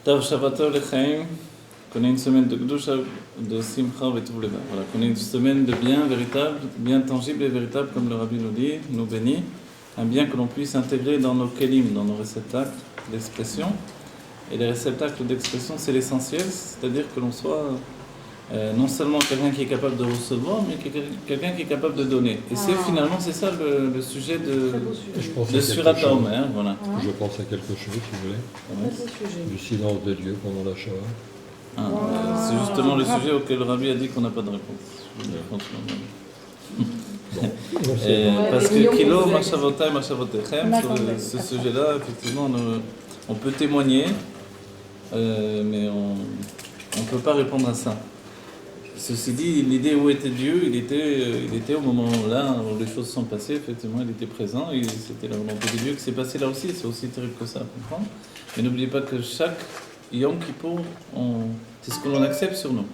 Tav Shabbat Lechaim, qu'on ait une semaine de Gdusha, de Simcha et tout le bas. Voilà, qu'on ait une semaine de bien véritable, bien tangible et véritable, comme le Rabbi nous dit, nous bénit. Un bien que l'on puisse intégrer dans nos kelim, dans nos réceptacles d'expression. Et les réceptacles d'expression, c'est l'essentiel, c'est-à-dire que l'on soit non seulement quelqu'un qui est capable de recevoir, mais quelqu'un qui est capable de donner. Et c'est finalement, c'est ça le sujet de Surat HaOmer. Voilà. Je pense à quelque chose, si vous voulez. Du silence de Dieu pendant la Shoah. C'est justement le sujet auquel le Rabbi a dit qu'on n'a pas de réponse. Parce que Kilo, Machavotai, Machavotechem, sur ce sujet-là, effectivement, on peut témoigner, mais on ne peut pas répondre à ça. Ceci dit, l'idée où était Dieu, il était au moment là où les choses sont passées, effectivement, il était présent, et c'était la volonté de Dieu qui s'est passée là aussi, c'est aussi terrible que ça à comprendre. Mais n'oubliez pas que chaque Yom Kippour, c'est ce que l'on accepte sur nous.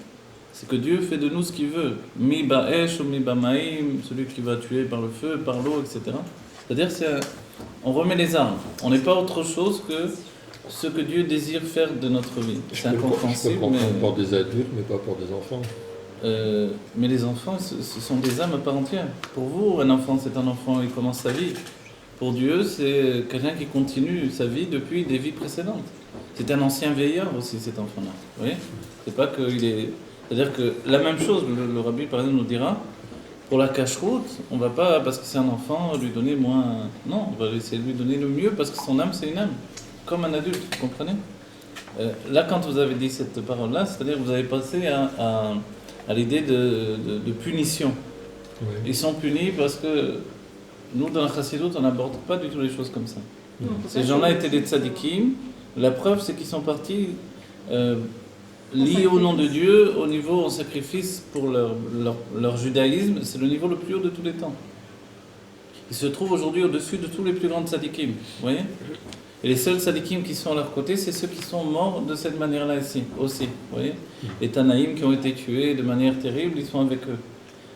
C'est que Dieu fait de nous ce qu'il veut. Mi ba'esh ou mi ba'maïm, celui qui va tuer par le feu, par l'eau, etc. C'est-à-dire on remet les armes. On n'est pas autre chose que ce que Dieu désire faire de notre vie. C'est incompréhensible. Je peux comprendre pour des adultes, mais pas pour des enfants. Mais les enfants, ce sont des âmes à part entière. Pour vous, un enfant, c'est un enfant, il commence sa vie. Pour Dieu, c'est quelqu'un qui continue sa vie depuis des vies précédentes. C'est un ancien vieillard aussi, cet enfant-là. Vous voyez ? C'est pas qu'il est... C'est-à-dire que la même chose, le Rabbi, par exemple, nous dira, pour la cache-route, on ne va pas, parce que c'est un enfant, lui donner moins... Non, on va essayer de lui donner le mieux, parce que son âme, c'est une âme. Comme un adulte, vous comprenez ? Là, quand vous avez dit cette parole-là, c'est-à-dire que vous avez passé à l'idée de punition. Oui. Ils sont punis parce que nous, dans la Chassidoute, on n'aborde pas du tout les choses comme ça. Ces gens-là étaient des tzadikim. La preuve, c'est qu'ils sont partis liés au nom de Dieu, au niveau en sacrifice pour leur judaïsme. C'est le niveau le plus haut de tous les temps. Ils se trouvent aujourd'hui au-dessus de tous les plus grands tzadikim. Vous voyez ? Et les seuls tzadikim qui sont à leur côté, c'est ceux qui sont morts de cette manière-là ici, aussi. Vous voyez ? Les Tanaïm qui ont été tués de manière terrible, ils sont avec eux.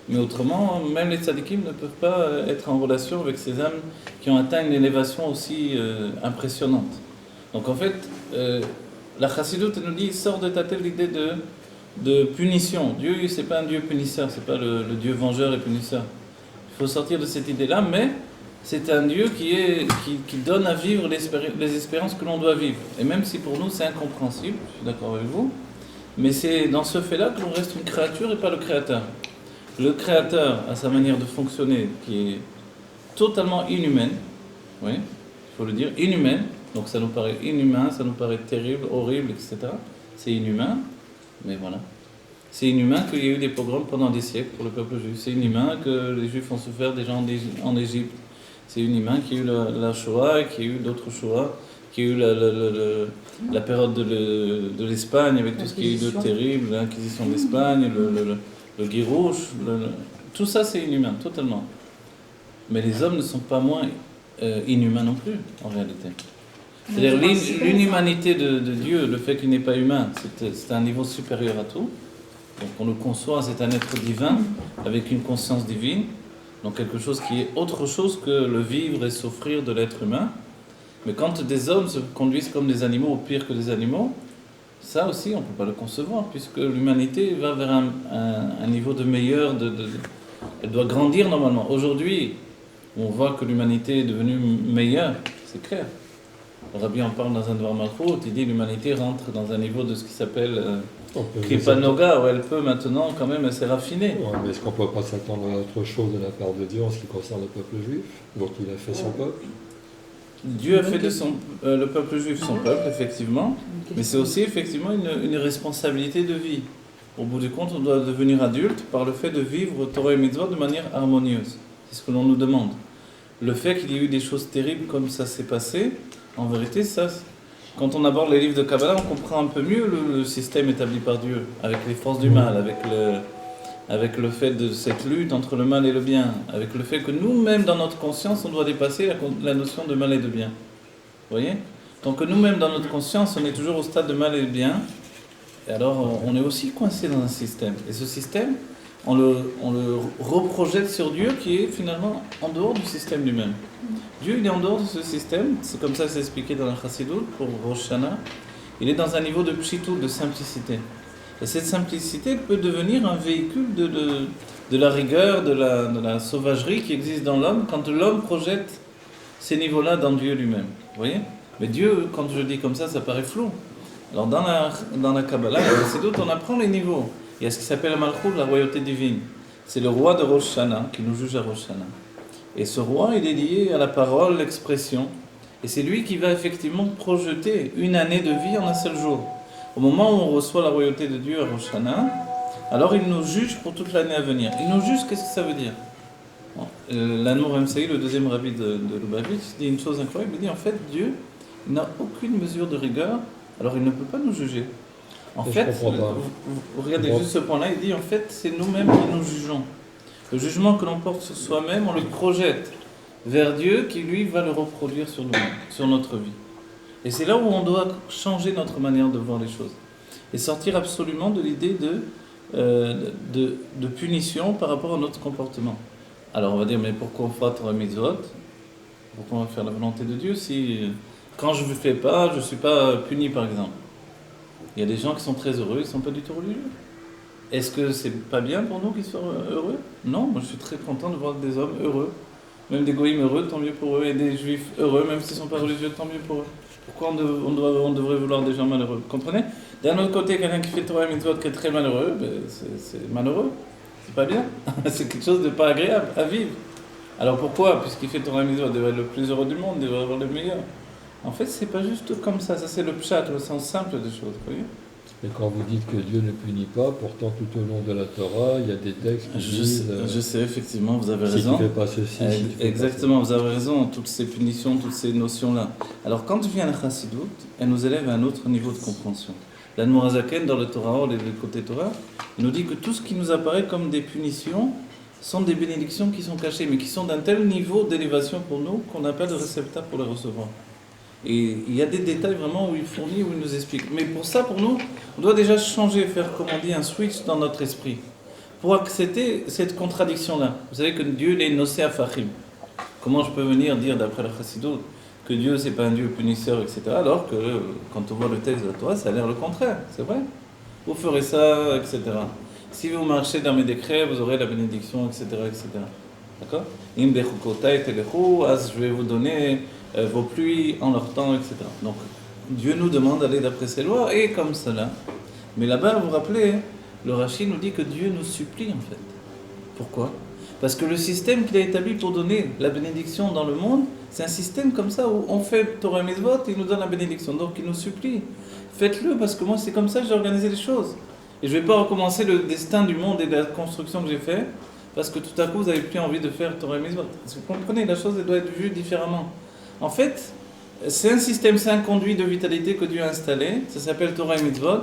Mais autrement, même les tzadikim ne peuvent pas être en relation avec ces âmes qui ont atteint une élévation aussi impressionnante. Donc en fait, la Chassidoute nous dit, sors de ta tête l'idée de punition. Dieu, c'est pas un Dieu punisseur, c'est pas le Dieu vengeur et punisseur. Il faut sortir de cette idée-là, mais c'est un Dieu qui donne à vivre les expériences que l'on doit vivre. Et même si pour nous c'est incompréhensible, je suis d'accord avec vous, mais c'est dans ce fait-là que l'on reste une créature et pas le créateur. Le créateur a sa manière de fonctionner qui est totalement inhumaine, oui, il faut le dire, inhumaine, donc ça nous paraît inhumain, ça nous paraît terrible, horrible, etc. C'est inhumain, mais voilà. C'est inhumain qu'il y ait eu des pogroms pendant des siècles pour le peuple juif. C'est inhumain que les juifs ont souffert déjà en Égypte. C'est inhumain qu'il y ait eu la Shoah, qu'il y ait eu d'autres Shoah, qu'il y ait eu la période de l'Espagne avec tout ce qui est eu de terrible, l'Inquisition d'Espagne, le Guirouche, tout ça c'est inhumain, totalement. Mais les hommes ne sont pas moins inhumains non plus, en réalité. C'est-à-dire l'inhumanité de Dieu, le fait qu'il n'est pas humain, c'est un niveau supérieur à tout. Donc on le conçoit, c'est un être divin, avec une conscience divine, donc quelque chose qui est autre chose que le vivre et souffrir de l'être humain. Mais quand des hommes se conduisent comme des animaux, ou pire que des animaux, ça aussi on ne peut pas le concevoir, puisque l'humanité va vers un niveau de meilleur, elle doit grandir normalement. Aujourd'hui, on voit que l'humanité est devenue meilleure, c'est clair. Le Rabbi en parle dans un Dvar Malchut, il dit que l'humanité rentre dans un niveau de ce qui s'appelle Kripanoga, où elle peut maintenant quand même assez raffiner. Ouais, mais est-ce qu'on ne peut pas s'attendre à autre chose de la part de Dieu en ce qui concerne le peuple juif, dont il a fait son peuple? Dieu a fait de le peuple juif son peuple, effectivement, mais c'est aussi effectivement une responsabilité de vie. Au bout du compte, on doit devenir adulte par le fait de vivre Torah et Mitzvot de manière harmonieuse. C'est ce que l'on nous demande. Le fait qu'il y ait eu des choses terribles comme ça s'est passé, en vérité, ça, quand on aborde les livres de Kabbalah, on comprend un peu mieux le système établi par Dieu, avec les forces du mal, avec le fait de cette lutte entre le mal et le bien, avec le fait que nous-mêmes, dans notre conscience, on doit dépasser la notion de mal et de bien. Vous voyez ? Tant que nous-mêmes, dans notre conscience, on est toujours au stade de mal et de bien, et alors on est aussi coincé dans un système. Et ce système, on le reprojette sur Dieu qui est finalement en dehors du système lui-même. Dieu, il est en dehors de ce système, c'est comme ça que c'est expliqué dans la Chassidut pour Rosh Hashanah. Il est dans un niveau de pshitout, de simplicité. Et cette simplicité peut devenir un véhicule de la rigueur, de la sauvagerie qui existe dans l'homme quand l'homme projette ces niveaux-là dans Dieu lui-même. Vous voyez ? Mais Dieu, quand je dis comme ça paraît flou. Alors dans la Kabbalah, c'est d'autres, on apprend les niveaux. Il y a ce qui s'appelle la Malchut, la royauté divine. C'est le roi de Rosh Hashanah qui nous juge à Rosh Hashanah. Et ce roi, il est lié à la parole, l'expression. Et c'est lui qui va effectivement projeter une année de vie en un seul jour. Au moment où on reçoit la royauté de Dieu à Rosh Hashanah, alors il nous juge pour toute l'année à venir. Il nous juge, qu'est-ce que ça veut dire ? L'Anmour MCI, le deuxième rabbi de Lubavitch, dit une chose incroyable. Il dit en fait, Dieu n'a aucune mesure de rigueur, alors il ne peut pas nous juger. En fait, vous regardez juste ce point-là, il dit en fait, c'est nous-mêmes qui nous jugeons. Le jugement que l'on porte sur soi-même, on le projette vers Dieu qui lui va le reproduire sur nous-mêmes, sur notre vie. Et c'est là où on doit changer notre manière de voir les choses. Et sortir absolument de l'idée de punition par rapport à notre comportement. Alors on va dire, mais pourquoi on fera Torah Mitzvot ? Pourquoi on va faire la volonté de Dieu si quand je ne le fais pas, je ne suis pas puni par exemple ? Il y a des gens qui sont très heureux, ils ne sont pas du tout religieux. Est-ce que c'est pas bien pour nous qu'ils soient heureux ? Non, moi je suis très content de voir des hommes heureux. Même des goïms heureux, tant mieux pour eux. Et des juifs heureux, même s'ils ne sont pas religieux, tant mieux pour eux. Pourquoi on devrait vouloir des gens malheureux ? Vous comprenez ? D'un autre côté, quelqu'un qui fait Torah et Mitzvot qui est très malheureux, c'est malheureux. C'est pas bien. C'est quelque chose de pas agréable à vivre. Alors pourquoi ? Puisqu'il fait Torah et Mitzvot, il devrait être le plus heureux du monde, il devrait avoir le meilleur. En fait, c'est pas juste comme ça. Ça, c'est le pshat, le sens simple des choses. Vous voyez ? Et quand vous dites que Dieu ne punit pas, pourtant tout au long de la Torah, il y a des textes qui disent... Je sais, effectivement, vous avez raison. Si tu ne fais pas ceci, si tu fais exactement, pas ça. vous avez raison, toutes ces punitions, toutes ces notions-là. Alors quand vient la Chassidut, elle nous élève à un autre niveau de compréhension. L'Admor HaZaken, dans le Torah, le côté Torah, il nous dit que tout ce qui nous apparaît comme des punitions sont des bénédictions qui sont cachées, mais qui sont d'un tel niveau d'élévation pour nous qu'on n'a pas de réceptacle pour les recevoir. Et il y a des détails vraiment où il fournit, où il nous explique. Mais pour ça, pour nous, on doit déjà changer, faire, comme on dit, un switch dans notre esprit. Pour accepter cette contradiction-là. Vous savez que Dieu est Nosé Afachim. Comment je peux venir dire, d'après la Chassidut, que Dieu, c'est pas un Dieu punisseur, etc. Alors que, quand on voit le texte de la Torah, ça a l'air le contraire. C'est vrai. Vous ferez ça, etc. Si vous marchez dans mes décrets, vous aurez la bénédiction, etc., etc. D'accord ? Im bechukotai telechu, as je vais vous donner vos pluies en leur temps, etc. Donc, Dieu nous demande d'aller d'après ses lois, et comme cela. Mais là-bas, vous vous rappelez, le Rashi nous dit que Dieu nous supplie, en fait. Pourquoi ? Parce que le système qu'il a établi pour donner la bénédiction dans le monde, c'est un système comme ça, où on fait Torah et Mitzvot, et il nous donne la bénédiction. Donc, il nous supplie. Faites-le, parce que moi, c'est comme ça que j'ai organisé les choses. Et je ne vais pas recommencer le destin du monde et de la construction que j'ai fait, parce que tout à coup, vous n'avez plus envie de faire Torah et Mitzvot. Parce que vous comprenez, la chose, elle doit être vue différemment. En fait, c'est un système, c'est un conduit de vitalité que Dieu a installé, ça s'appelle Torah et Mitzvot,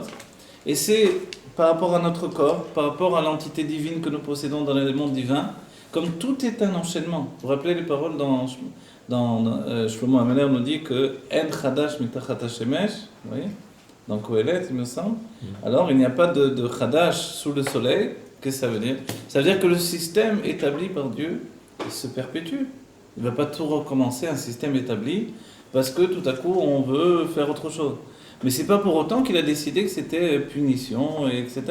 et c'est par rapport à notre corps, par rapport à l'entité divine que nous possédons dans le monde divin, comme tout est un enchaînement. Vous vous rappelez les paroles dans Shlomo HaMelech nous dit que En Chadash mitachat hashemesh, vous voyez, dans Kohelet, il me semble. Alors, il n'y a pas de Chadash sous le soleil. Qu'est-ce que ça veut dire ? Ça veut dire que le système établi par Dieu il se perpétue. Il ne va pas tout recommencer, un système établi, parce que tout à coup, on veut faire autre chose. Mais ce n'est pas pour autant qu'il a décidé que c'était punition, etc.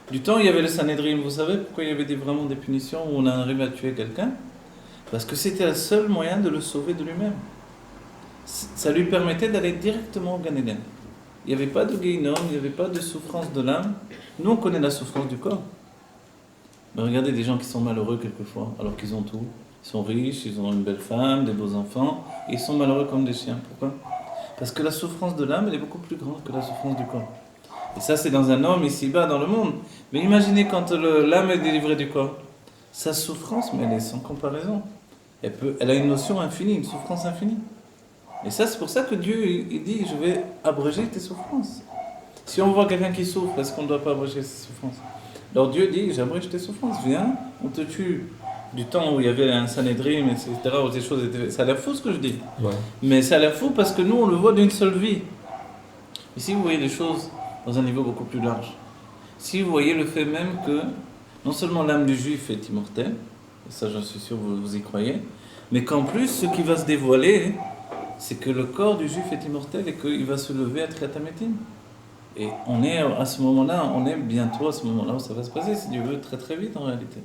Du temps, il y avait le Sanhedrin. Vous savez pourquoi il y avait vraiment des punitions où on arrive à tuer quelqu'un ? Parce que c'était le seul moyen de le sauver de lui-même. Ça lui permettait d'aller directement au Gan Eden. Il n'y avait pas de Guéhinom, il n'y avait pas de souffrance de l'âme. Nous, on connaît la souffrance du corps. Mais regardez des gens qui sont malheureux quelquefois, alors qu'ils ont tout. Ils sont riches, ils ont une belle femme, des beaux enfants, et ils sont malheureux comme des chiens. Pourquoi ? Parce que la souffrance de l'âme, elle est beaucoup plus grande que la souffrance du corps. Et ça, c'est dans un homme ici-bas, dans le monde. Mais imaginez quand l'âme est délivrée du corps. Sa souffrance, mais elle est sans comparaison. Elle a une notion infinie, une souffrance infinie. Et ça, c'est pour ça que Dieu, il dit, je vais abréger tes souffrances. Si on voit quelqu'un qui souffre, est-ce qu'on ne doit pas abréger ses souffrances ? Alors Dieu dit, j'abrège tes souffrances, viens, on te tue. Du temps où il y avait un Sanhedrin, etc., où ces choses étaient... Ça a l'air fou ce que je dis. Ouais. Mais ça a l'air fou parce que nous, on le voit d'une seule vie. Ici, vous voyez les choses dans un niveau beaucoup plus large. Si vous voyez le fait même que non seulement l'âme du juif est immortelle, et ça j'en suis sûr vous y croyez, mais qu'en plus ce qui va se dévoiler, c'est que le corps du juif est immortel et qu'il va se lever à Tchiat HaMetim. Et on est à ce moment-là, on est bientôt à ce moment-là où ça va se passer, si Dieu veut, très très vite en réalité.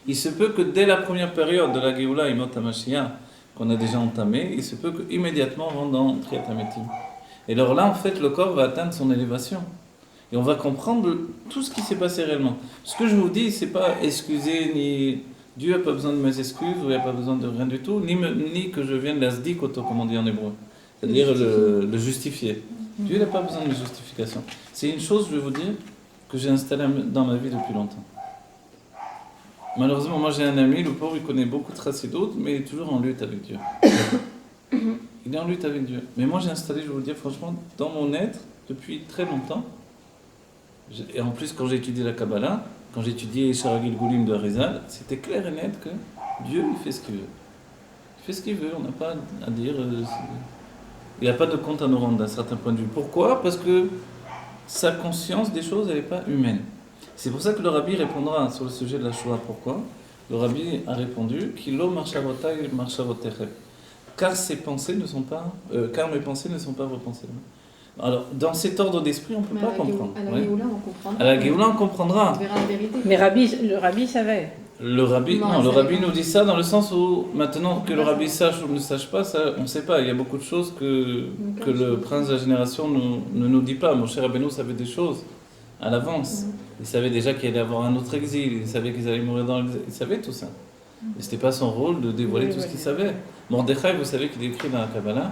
Il se peut que dès la première période de la Géoula, Yemot HaMashiach, qu'on a déjà entamé, il se peut qu'immédiatement on rentre dans Tchiat HaMetim. Et alors là, en fait, le corps va atteindre son élévation. Et on va comprendre tout ce qui s'est passé réellement. Ce que je vous dis, c'est pas excuser, ni Dieu n'a pas besoin de mes excuses, ou il n'a pas besoin de rien du tout, ni que je vienne l'asdikoto, comme on dit en hébreu, c'est-à-dire le justifier. Dieu n'a pas besoin de justification. C'est une chose, je vais vous dire, que j'ai installée dans ma vie depuis longtemps. Malheureusement, moi j'ai un ami, le pauvre, il connaît beaucoup de chassidoutes, mais il est toujours en lutte avec Dieu. Il est en lutte avec Dieu. Mais moi j'ai installé, je vais vous le dire franchement, dans mon être, depuis très longtemps, et en plus quand j'ai étudié la Kabbalah, quand j'ai étudié Sharagil Goulim de Harizal, c'était clair et net que Dieu il fait ce qu'il veut. Il fait ce qu'il veut, on n'a pas à dire... il n'y a pas de compte à nous rendre d'un certain point de vue. Pourquoi ? Parce que sa conscience des choses, elle n'est pas humaine. C'est pour ça que le Rabbi répondra sur le sujet de la Shoah. Pourquoi ? Le Rabbi a répondu Kilo marchavotai marchavotechem. Car mes pensées ne sont pas vos pensées. Alors, dans cet ordre d'esprit, on ne peut pas comprendre. À la Géoula, on comprendra. À la Géoula, on comprendra. On verra la vérité. Mais le Rabbi savait. Le Rabbi nous dit ça dans le sens où, maintenant que le Rabbi sache ou ne sache pas, ça, on ne sait pas. Il y a beaucoup de choses que le prince de la génération ne nous dit pas. Mon cher Rabbeinu savait des choses à l'avance. Il savait déjà qu'il allait avoir un autre exil. Il savait qu'ils allaient mourir dans l'exil. Il savait tout ça. Et ce n'était pas son rôle de dévoiler tout ce qu'il savait. Mordechai, vous savez qu'il est écrit dans la Kabbalah,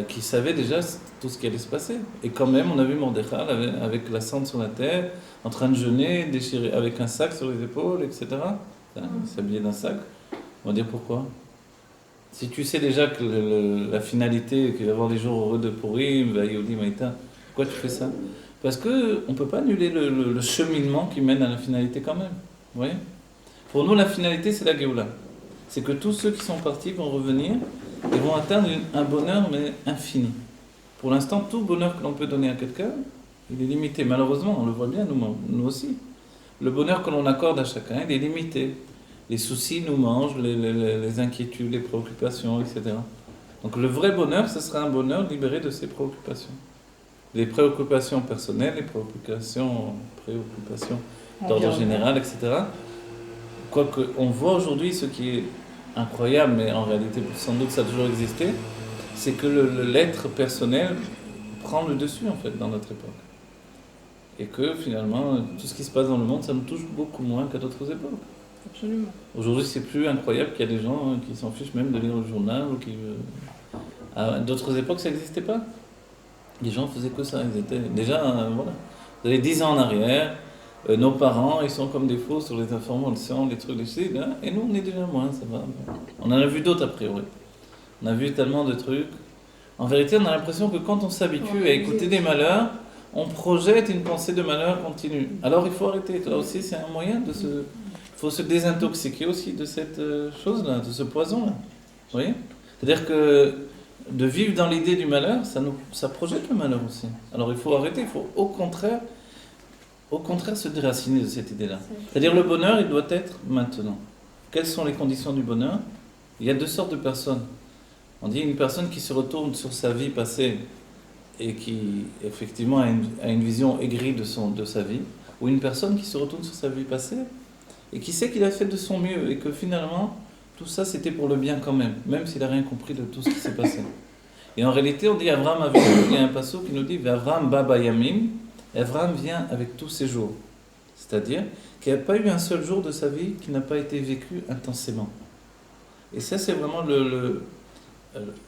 qu'il savait déjà tout ce qui allait se passer. Et quand même, on a vu Mordechai avec la cendre sur la tête, en train de jeûner, déchiré, avec un sac sur les épaules, etc. Il s'habillait d'un sac. On va dire pourquoi. Si tu sais déjà que la finalité, qu'il va y avoir les jours heureux de Purim, Vayodi Maïta, pourquoi tu fais ça ? Parce qu'on ne peut pas annuler le cheminement qui mène à la finalité quand même. Vous voyez ? Pour nous, la finalité, c'est la Géoula. C'est que tous ceux qui sont partis vont revenir et vont atteindre un bonheur, mais infini. Pour l'instant, tout bonheur que l'on peut donner à quelqu'un, il est limité. Malheureusement, on le voit bien, nous aussi. Le bonheur que l'on accorde à chacun, il est limité. Les soucis nous mangent, les inquiétudes, les préoccupations, etc. Donc le vrai bonheur, ce sera un bonheur libéré de ses préoccupations. Les préoccupations personnelles, les préoccupations d'ordre général, etc. Quoique, on voit aujourd'hui ce qui est incroyable, mais en réalité, sans doute, ça a toujours existé, c'est que l'être personnel prend le dessus, en fait, dans notre époque. Et que, finalement, tout ce qui se passe dans le monde, ça nous touche beaucoup moins qu'à d'autres époques. Absolument. Aujourd'hui, c'est plus incroyable qu'il y a des gens qui s'en fichent même de lire le journal, ou qui... À d'autres époques, ça n'existait pas. Les gens faisaient que ça, ils étaient... Déjà, voilà. Vous avez 10 ans en arrière... nos parents, ils sont comme des faux sur les informations, les trucs, les choses, et nous, on est déjà moins, ça va. On en a vu d'autres, a priori. On a vu tellement de trucs. En vérité, on a l'impression que quand on s'habitue à écouter des malheurs, on projette une pensée de malheur continue. Alors, il faut arrêter. Là aussi, c'est un moyen de se... Il faut se désintoxiquer aussi de cette chose-là, de ce poison-là. Vous voyez ? C'est-à-dire que de vivre dans l'idée du malheur, ça projette le malheur aussi. Alors, il faut arrêter, il faut au contraire se déraciner de cette idée-là. C'est-à-dire le bonheur, il doit être maintenant. Quelles sont les conditions du bonheur ? Il y a deux sortes de personnes. On dit une personne qui se retourne sur sa vie passée et qui, effectivement, a une vision aigrie de sa vie, ou une personne qui se retourne sur sa vie passée et qui sait qu'il a fait de son mieux et que finalement, tout ça, c'était pour le bien quand même s'il n'a rien compris de tout ce qui s'est passé. Et en réalité, on dit Avraham, il y a un passage qui nous dit « Avraham baba yamim » Avraham vient avec tous ses jours. C'est-à-dire qu'il n'y a pas eu un seul jour de sa vie qui n'a pas été vécu intensément. Et ça, c'est vraiment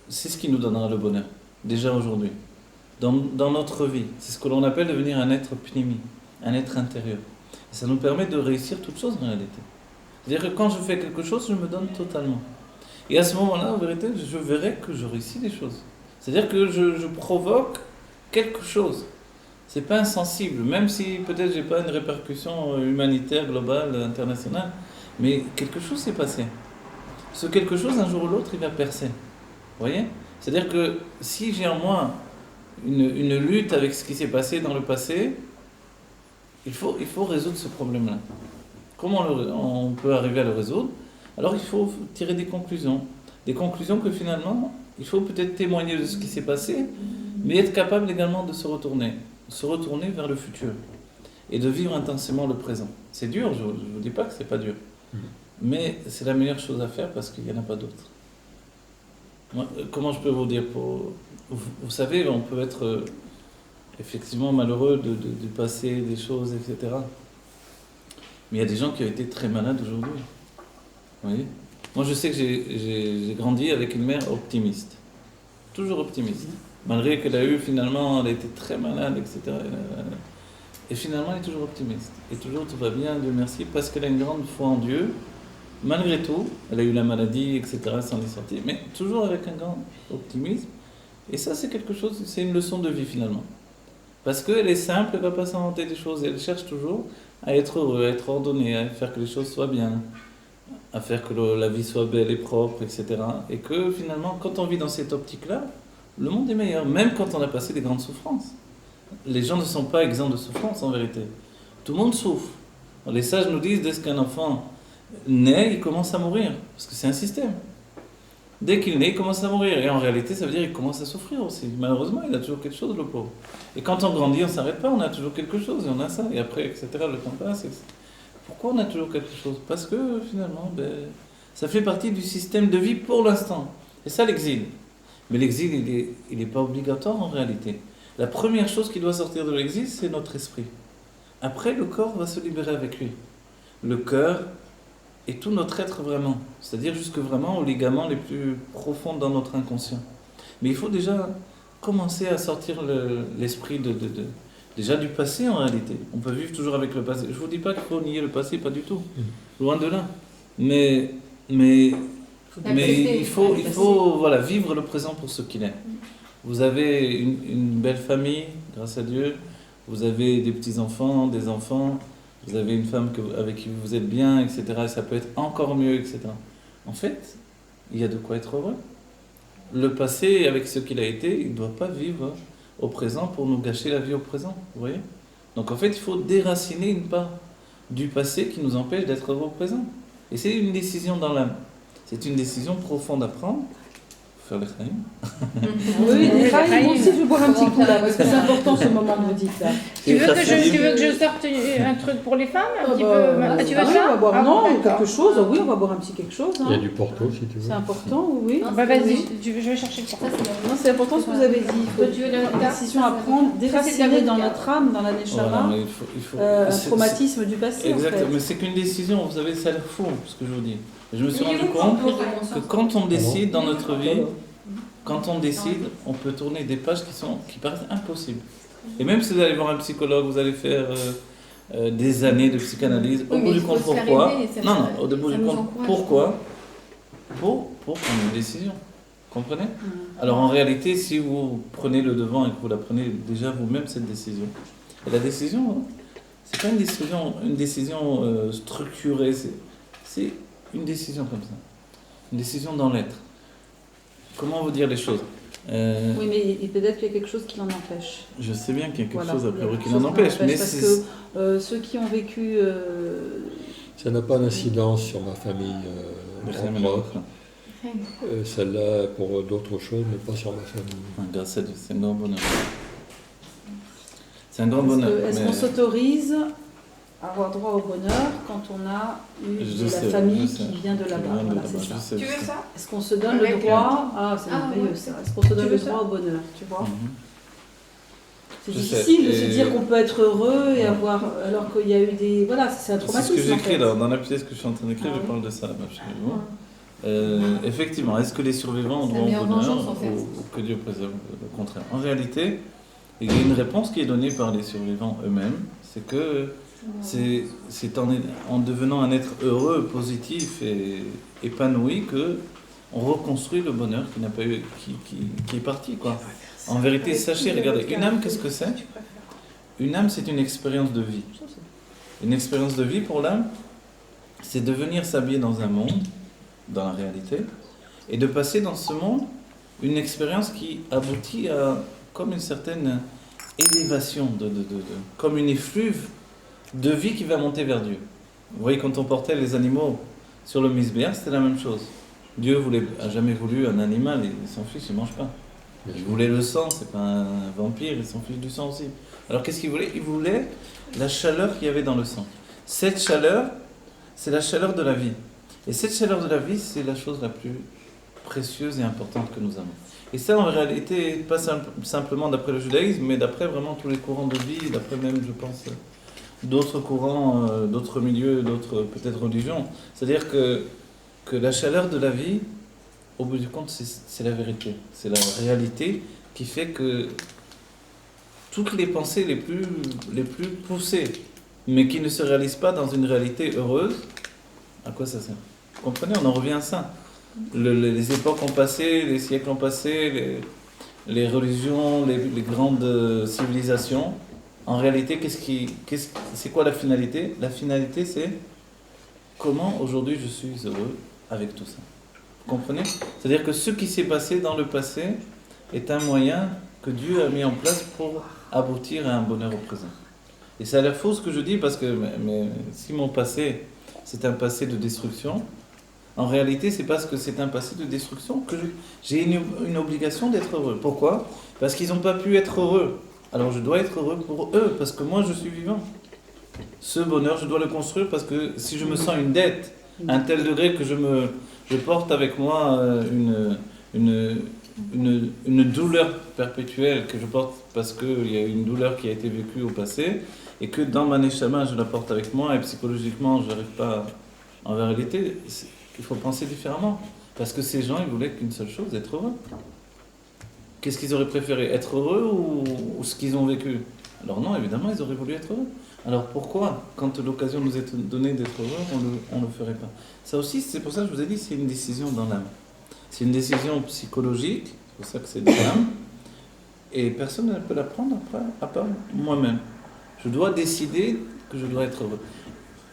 c'est ce qui nous donnera le bonheur, déjà aujourd'hui. Dans notre vie, c'est ce que l'on appelle devenir un être pnimi, un être intérieur. Et ça nous permet de réussir toutes choses en réalité. C'est-à-dire que quand je fais quelque chose, je me donne totalement. Et à ce moment-là, en vérité, je verrai que je réussis des choses. C'est-à-dire que je provoque quelque chose. C'est pas insensible, même si peut-être j'ai pas une répercussion humanitaire, globale, internationale, mais quelque chose s'est passé. Ce quelque chose, un jour ou l'autre, il va percer. Vous voyez ? C'est-à-dire que si j'ai en moi une lutte avec ce qui s'est passé dans le passé, il faut résoudre ce problème-là. comment on peut arriver à le résoudre? Alors il faut tirer des conclusions que finalement, il faut peut-être témoigner de ce qui s'est passé, mais être capable également de se retourner vers le futur et de vivre intensément le présent. C'est dur, je ne vous dis pas que c'est pas dur, mais c'est la meilleure chose à faire parce qu'il n'y en a pas d'autre. Comment je peux vous dire vous savez, on peut être effectivement malheureux de passer des choses, etc. Mais il y a des gens qui ont été très malades aujourd'hui. Vous voyez ? Moi, je sais que j'ai grandi avec une mère optimiste. Toujours optimiste. Malgré qu'elle a eu, finalement, elle a été très malade, etc. Et finalement, elle est toujours optimiste. Et toujours, tout va bien, Dieu merci, parce qu'elle a une grande foi en Dieu. Malgré tout, elle a eu la maladie, etc., s'en est sortie. Mais toujours avec un grand optimisme. Et ça, c'est quelque chose, c'est une leçon de vie, finalement. Parce qu'elle est simple, elle ne va pas s'inventer des choses. Elle cherche toujours à être heureux, à être ordonné, à faire que les choses soient bien, à faire que la vie soit belle et propre, etc. Et que finalement, quand on vit dans cette optique-là, le monde est meilleur, même quand on a passé des grandes souffrances. Les gens ne sont pas exempts de souffrance en vérité. Tout le monde souffre. Les sages nous disent, dès qu'un enfant naît, il commence à mourir, parce que c'est un système. Dès qu'il naît, il commence à mourir. Et en réalité, ça veut dire qu'il commence à souffrir aussi. Malheureusement, il a toujours quelque chose, le pauvre. Et quand on grandit, on ne s'arrête pas, on a toujours quelque chose, et on a ça. Et après, etc., le temps passe. Pourquoi on a toujours quelque chose? Parce que finalement, ça fait partie du système de vie pour l'instant. Et ça, l'exil. Mais l'exil, il n'est pas obligatoire en réalité. La première chose qui doit sortir de l'exil, c'est notre esprit. Après, le corps va se libérer avec lui. Le cœur et tout notre être vraiment. C'est-à-dire jusque vraiment aux ligaments les plus profonds dans notre inconscient. Mais il faut déjà commencer à sortir l'esprit déjà du passé en réalité. On peut vivre toujours avec le passé. Je ne vous dis pas qu'il faut nier le passé, pas du tout. Loin de là. Mais il faut voilà, vivre le présent pour ce qu'il est. Vous avez une belle famille, grâce à Dieu. Vous avez des petits-enfants, des enfants. Vous avez une femme avec qui vous êtes bien, etc. Et ça peut être encore mieux, etc. En fait, il y a de quoi être heureux. Le passé, avec ce qu'il a été, il ne doit pas vivre au présent pour nous gâcher la vie au présent. Vous voyez ? Donc en fait, il faut déraciner une part du passé qui nous empêche d'être heureux au présent. Et c'est une décision dans l'âme. C'est une décision profonde à prendre. Faire les chaim. Oui, les chaim, moi aussi je vais boire un petit coup là, parce que c'est important ce moment que vous dites là. Tu veux que je sorte un truc pour les femmes un petit peu? Tu veux oui, ça? on va boire, Ah, quelque chose, oui, on va boire un petit quelque chose. Il y a du Porto si tu veux. C'est important, oui. Bah vas-y, je vais chercher le portable. Non, c'est important ce que vous avez dit. Il faut une décision à prendre, déraciner dans notre âme, dans la neshama, un traumatisme du passé. Exactement, mais c'est qu'une décision, vous savez, ça a l'air fou ce que je vous dis. Je me suis rendu compte que quand on décide dans notre vie, quand on décide, on peut tourner des pages qui paraissent impossibles. Et même si vous allez voir un psychologue, vous allez faire des années de psychanalyse, au bout du compte, pourquoi? Non, au bout du compte, pourquoi? Pour prendre une décision. Comprenez? Alors en réalité, si vous prenez le devant et que vous la prenez déjà vous-même, cette décision. Et la décision, c'est pas une décision structurée, c'est une décision comme ça. Une décision dans l'être. Comment vous dire les choses? Oui, mais peut-être qu'il y a quelque chose qui l'en empêche. Je sais bien qu'il y a quelque chose a priori qui l'en empêche, mais parce que ceux qui ont vécu... Ça n'a pas d'incidence sur ma famille propre. Celle-là pour d'autres choses, mais pas sur ma famille. Grâce à Dieu, c'est un grand bonheur. C'est un grand bonheur. Est-ce qu'on s'autorise à avoir droit au bonheur quand on a eu de la famille qui vient de là-bas? Voilà, c'est ça. Tu veux ça? Est-ce qu'on se donne le droit... Ah, c'est merveilleux ça. Est-ce qu'on se donne le droit au bonheur, tu vois? C'est difficile de se dire qu'on peut être heureux et avoir... Alors qu'il y a eu des... Voilà, c'est un traumatisme. C'est ce que j'écris dans la pièce que je suis en train d'écrire, je parle de ça là-bas. Effectivement, est-ce que les survivants ont droit au bonheur ou que Dieu préserve le contraire? En réalité, il y a une réponse qui est donnée par les survivants eux-mêmes, c'est que c'est en devenant un être heureux, positif et épanoui que on reconstruit le bonheur qui n'a pas eu, qui est parti, quoi. En vérité, sachez, regardez, une âme, qu'est-ce que c'est? Une âme, c'est une expérience de vie. Une expérience de vie pour l'âme, c'est de venir s'habiller dans un monde, dans la réalité, et de passer dans ce monde une expérience qui aboutit à comme une certaine élévation, comme une effluve de vie qui va monter vers Dieu. Vous voyez, quand on portait les animaux sur le misbéach, c'était la même chose. Dieu a jamais voulu un animal, il s'en fiche, il ne mange pas. Il voulait le sang, c'est pas un vampire, il s'en fiche du sang aussi. Alors qu'est-ce qu'il voulait ? Il voulait la chaleur qu'il y avait dans le sang. Cette chaleur, c'est la chaleur de la vie. Et cette chaleur de la vie, c'est la chose la plus précieuse et importante que nous avons. Et ça, en réalité, pas simplement d'après le judaïsme, mais d'après vraiment tous les courants de vie, d'après même, je pense, d'autres courants, d'autres milieux, d'autres peut-être religions. C'est-à-dire que la chaleur de la vie, au bout du compte, c'est la vérité. C'est la réalité qui fait que toutes les pensées les plus poussées, mais qui ne se réalisent pas dans une réalité heureuse, à quoi ça sert ? Vous comprenez ? On en revient à ça. Les époques ont passé, les siècles ont passé, les religions, les grandes civilisations. En réalité, c'est quoi la finalité ? La finalité, c'est comment aujourd'hui je suis heureux avec tout ça. Vous comprenez ? C'est-à-dire que ce qui s'est passé dans le passé est un moyen que Dieu a mis en place pour aboutir à un bonheur au présent. Et ça a l'air faux ce que je dis, parce que mais si mon passé, c'est un passé de destruction, en réalité, c'est parce que c'est un passé de destruction que j'ai une obligation d'être heureux. Pourquoi ? Parce qu'ils n'ont pas pu être heureux. Alors je dois être heureux pour eux, parce que moi je suis vivant. Ce bonheur, je dois le construire, parce que si je me sens une dette, à un tel degré que je porte avec moi une douleur perpétuelle que je porte parce qu'il y a une douleur qui a été vécue au passé, et que dans ma neshama, je la porte avec moi, et psychologiquement, je n'arrive pas... En réalité, il faut penser différemment. Parce que ces gens, ils voulaient qu'une seule chose, être heureux. Qu'est-ce qu'ils auraient préféré ? Être heureux ou ce qu'ils ont vécu ? Alors non, évidemment, ils auraient voulu être heureux. Alors pourquoi, quand l'occasion nous est donnée d'être heureux, on ne le ferait pas ? Ça aussi, c'est pour ça que je vous ai dit, c'est une décision dans l'âme. C'est une décision psychologique, c'est pour ça que c'est dans l'âme. Et personne ne peut la prendre après, à part moi-même. Je dois décider que je dois être heureux.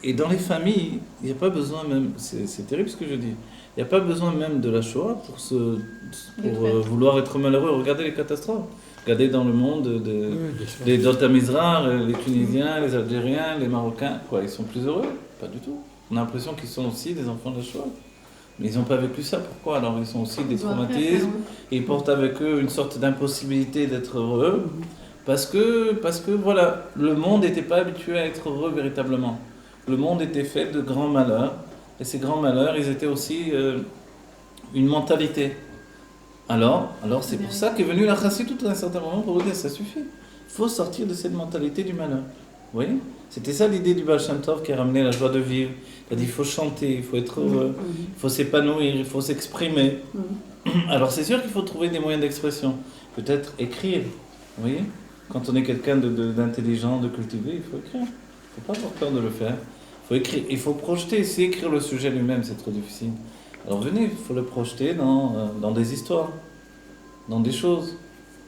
Et dans les familles, il n'y a pas besoin même, c'est terrible ce que je dis, il n'y a pas besoin même de la Shoah pour vouloir être malheureux. Regardez les catastrophes. Regardez dans le monde les Dota Mizrah, les Tunisiens, les Algériens, les Marocains. Quoi, ils sont plus heureux ? Pas du tout. On a l'impression qu'ils sont aussi des enfants de la Shoah. Mais ils n'ont pas vécu ça. Pourquoi ? Alors ils sont aussi des traumatismes. Et ils portent avec eux une sorte d'impossibilité d'être heureux. Parce que voilà, le monde n'était pas habitué à être heureux véritablement. Le monde était fait de grands malheurs, et ces grands malheurs, ils étaient aussi une mentalité. Alors c'est pour ça qu'est venue la chassidoute à un certain moment pour vous dire, ça suffit. Il faut sortir de cette mentalité du malheur. Vous voyez ? C'était ça l'idée du Baal Shem Tov qui a ramené la joie de vivre. Il a dit, il faut chanter, il faut être heureux, il faut s'épanouir, il faut s'exprimer. Alors c'est sûr qu'il faut trouver des moyens d'expression. Peut-être écrire, vous voyez ? Quand on est quelqu'un d'intelligent, de cultivé, il faut écrire. Il ne faut pas avoir peur de le faire. Il faut écrire, il faut projeter. Si écrire le sujet lui-même, c'est trop difficile. Alors venez, il faut le projeter dans des histoires, dans des choses.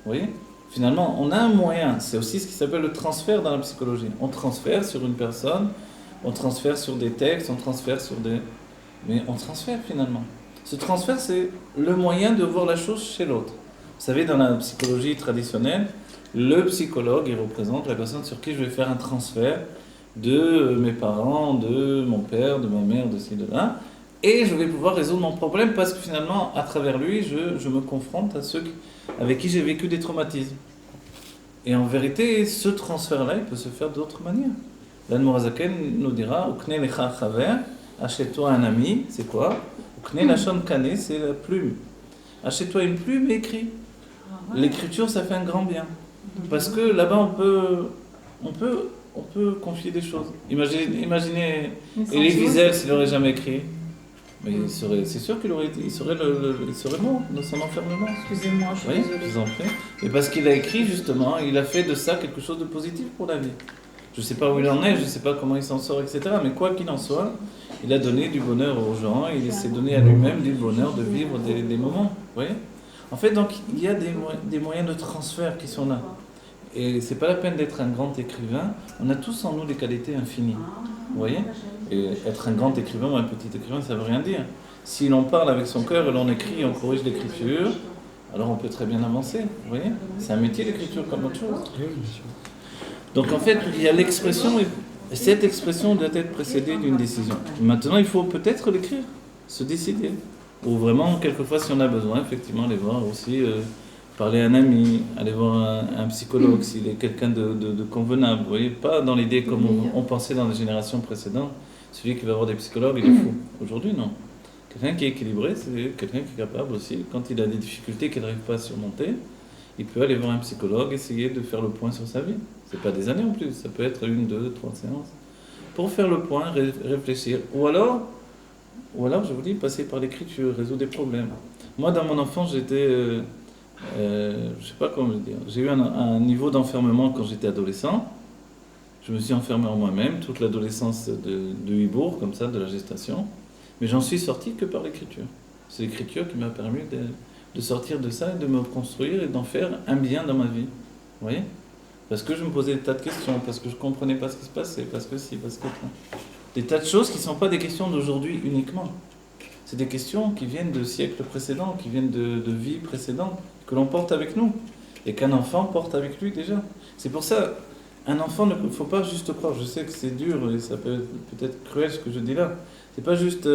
Vous voyez ? Finalement, on a un moyen. C'est aussi ce qui s'appelle le transfert dans la psychologie. On transfère sur une personne, on transfère sur des textes, on transfère sur des... Mais on transfère finalement. Ce transfert, c'est le moyen de voir la chose chez l'autre. Vous savez, dans la psychologie traditionnelle, le psychologue, il représente la personne sur qui je vais faire un transfert de mes parents, de mon père, de ma mère, de ci, de là, et je vais pouvoir résoudre mon problème parce que finalement, à travers lui, je me confronte à ceux avec qui j'ai vécu des traumatismes. Et en vérité, ce transfert-là, il peut se faire d'autres manières. L'Anne Morazaken nous dira, Ukne lecha chaver, achète-toi un ami, c'est quoi ? Ukne lachon kane, c'est la plume. Achète-toi une plume et écris. L'écriture, ça fait un grand bien. Parce que là-bas, on peut confier des choses. Imaginez Elie Wiesel s'il n'aurait jamais écrit. Mais c'est sûr il serait mort dans son enfermement. Excusez-moi, je suis désolée. Je vous en prie. Et parce qu'il a écrit, justement, il a fait de ça quelque chose de positif pour la vie. Je ne sais pas où il en est, je ne sais pas comment il s'en sort, etc. Mais quoi qu'il en soit, il a donné du bonheur aux gens, il s'est donné à lui-même du bonheur de vivre des moments. Vous voyez ? En fait, donc, il y a des moyens de transfert qui sont là. Et c'est pas la peine d'être un grand écrivain. On a tous en nous des qualités infinies. Vous voyez ? Et être un grand écrivain ou un petit écrivain, ça veut rien dire. Si l'on parle avec son cœur et l'on écrit, on corrige l'écriture, alors on peut très bien avancer. Vous voyez ? C'est un métier l'écriture comme autre chose. Donc en fait, il y a l'expression cette expression doit être précédée d'une décision. Maintenant, il faut peut-être l'écrire, se décider. Ou vraiment, quelquefois, si on a besoin, effectivement, aller voir aussi, parler à un ami, aller voir un psychologue, s'il est quelqu'un de convenable. Vous voyez, pas dans l'idée comme on pensait dans les générations précédentes, celui qui va voir des psychologues, il est fou. Aujourd'hui, non. Quelqu'un qui est équilibré, c'est quelqu'un qui est capable aussi, quand il a des difficultés qu'il n'arrive pas à surmonter, il peut aller voir un psychologue, essayer de faire le point sur sa vie. C'est pas des années en plus, ça peut être 1, 2, 3 séances. Pour faire le point, réfléchir. Ou alors, je vous dis, passer par l'écriture, résoudre des problèmes. Moi, dans mon enfance, j'étais, je sais pas comment le dire, j'ai eu un niveau d'enfermement quand j'étais adolescent. Je me suis enfermé en moi-même, toute l'adolescence de Huibourg, comme ça, de la gestation. Mais j'en suis sorti que par l'écriture. C'est l'écriture qui m'a permis de sortir de ça et de me construire et d'en faire un bien dans ma vie. Vous voyez ? Parce que je me posais des tas de questions, parce que je ne comprenais pas ce qui se passait, parce que si, parce que ça. Des tas de choses qui ne sont pas des questions d'aujourd'hui uniquement. C'est des questions qui viennent de siècles précédents, qui viennent de vies précédentes, que l'on porte avec nous, et qu'un enfant porte avec lui déjà. C'est pour ça, un enfant, il ne faut pas juste croire, je sais que c'est dur, et ça peut être cruel ce que je dis là, c'est pas juste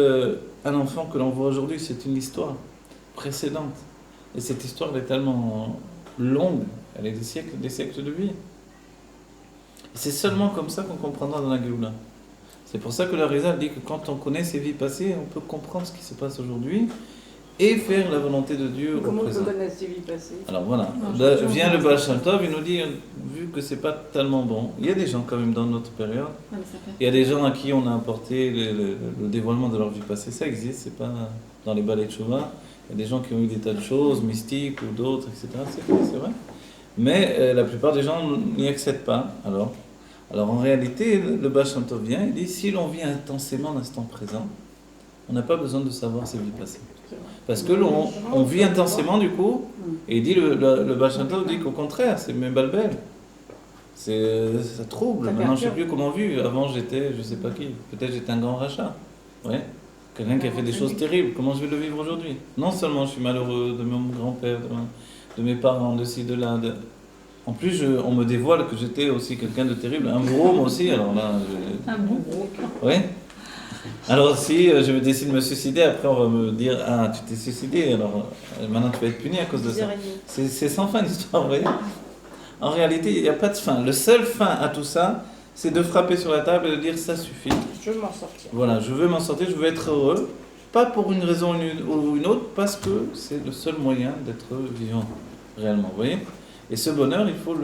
un enfant que l'on voit aujourd'hui, c'est une histoire précédente. Et cette histoire, elle est tellement longue, elle est des siècles de vie. Et c'est seulement comme ça qu'on comprendra dans la Géoula. C'est pour ça que la Rizal dit que quand on connaît ses vies passées, on peut comprendre ce qui se passe aujourd'hui et faire la volonté de Dieu au présent. Comment on peut connaître ses vies passées ? Alors voilà, là, vient le Baal Shem Tov, il nous dit, vu que c'est pas tellement bon, il y a des gens quand même dans notre période, il y a des gens à qui on a apporté le dévoilement de leur vie passée, ça existe, c'est pas dans les balais de Shuvah, il y a des gens qui ont eu des tas de choses, mystiques ou d'autres, etc., c'est vrai. Mais la plupart des gens n'y accèdent pas, alors en réalité, le Baal Shem Tov vient, il dit, si l'on vit intensément l'instant présent, on n'a pas besoin de savoir ses vies passées. Parce que on vit intensément du coup, et il dit, le Baal Shem Tov dit qu'au contraire, c'est même balbel. Ça trouble. Maintenant, je ne sais plus comment vivre. Avant, j'étais, je ne sais pas qui, peut-être j'étais un grand rachat. Ouais. Quelqu'un qui a fait des choses terribles. Comment je vais le vivre aujourd'hui ? Non seulement je suis malheureux de mon grand-père, de mes parents, de ci, de là. En plus, on me dévoile que j'étais aussi quelqu'un de terrible. Un bourreau, moi aussi. Alors là, un bourreau. Oui. Alors si je me décide de me suicider, après on va me dire « Ah, tu t'es suicidé, alors maintenant tu vas être puni à cause de ça. » C'est sans fin l'histoire, vous voyez. En réalité, il n'y a pas de fin. Le seul fin à tout ça, c'est de frapper sur la table et de dire « Ça suffit. Je veux m'en sortir. » Voilà, je veux m'en sortir, je veux être heureux. Pas pour une raison ou une autre, parce que c'est le seul moyen d'être vivant, réellement, vous voyez. Et ce bonheur, il faut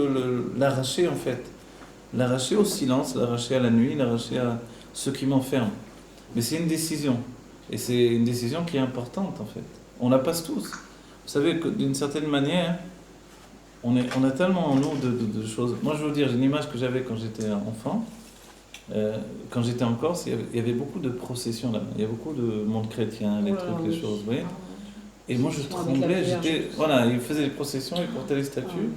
l'arracher en fait. L'arracher au silence, l'arracher à la nuit, l'arracher à ce qui m'enferme. Mais c'est une décision. Et c'est une décision qui est importante en fait. On la passe tous. Vous savez que d'une certaine manière, on a tellement en nous de choses. Moi je veux dire, j'ai une image que j'avais quand j'étais enfant. Quand j'étais en Corse, il y avait beaucoup de processions là. Il y a beaucoup de monde chrétien, les trucs, les choses, vous voyez. Et moi je tremblais, voilà, ils faisaient des processions, ils portaient les statues.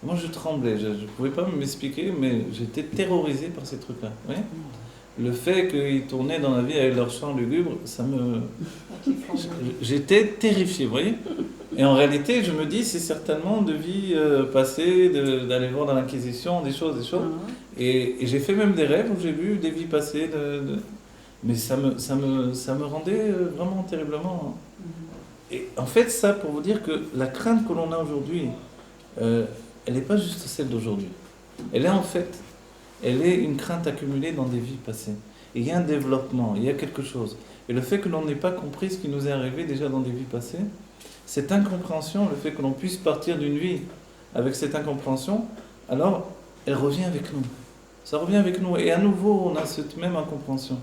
Moi je tremblais, je ne pouvais pas m'expliquer, mais j'étais terrorisé par ces trucs-là. Vous voyez. Le fait qu'ils tournaient dans la vie avec leurs chants lugubres, j'étais terrifié, vous voyez. Et en réalité, je me dis, c'est certainement de vie passée, d'aller voir dans l'Inquisition, des choses. Et j'ai fait même des rêves où j'ai vu des vies passées, mais ça me rendait vraiment terriblement. Et en fait, ça pour vous dire que la crainte que l'on a aujourd'hui, elle n'est pas juste celle d'aujourd'hui. Elle est une crainte accumulée dans des vies passées. Et il y a un développement, il y a quelque chose. Et le fait que l'on n'ait pas compris ce qui nous est arrivé déjà dans des vies passées, cette incompréhension, le fait que l'on puisse partir d'une vie avec cette incompréhension, alors elle revient avec nous. Ça revient avec nous. Et à nouveau, on a cette même incompréhension.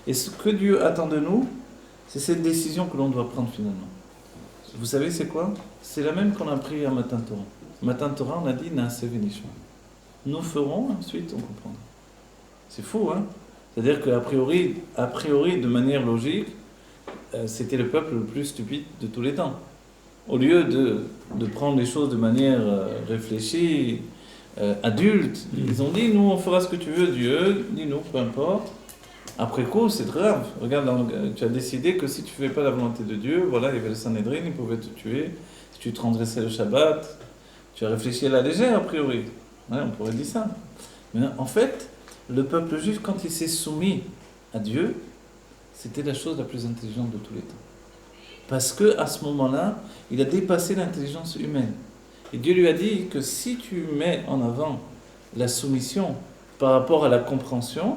Et ce que Dieu attend de nous, c'est cette décision que l'on doit prendre finalement. Vous savez c'est quoi ? C'est la même qu'on a pris à Matan Torah. Matan Torah, on a dit « Naaseh v'nishma ». Nous ferons, ensuite on comprendra. C'est fou, hein ? C'est-à-dire qu'a priori, de manière logique, c'était le peuple le plus stupide de tous les temps. Au lieu de prendre les choses de manière réfléchie, adulte, ils ont dit, nous on fera ce que tu veux, Dieu, dis-nous, peu importe. Après coup, c'est grave. Regarde, tu as décidé que si tu ne fais pas la volonté de Dieu, voilà, il y avait le Sanhédrin, il pouvait te tuer. Si tu transgressais le Shabbat, tu as réfléchi à la légère, a priori. Ouais, on pourrait dire ça. Mais en fait, le peuple juif, quand il s'est soumis à Dieu, c'était la chose la plus intelligente de tous les temps. Parce qu'à ce moment-là, il a dépassé l'intelligence humaine. Et Dieu lui a dit que si tu mets en avant la soumission par rapport à la compréhension,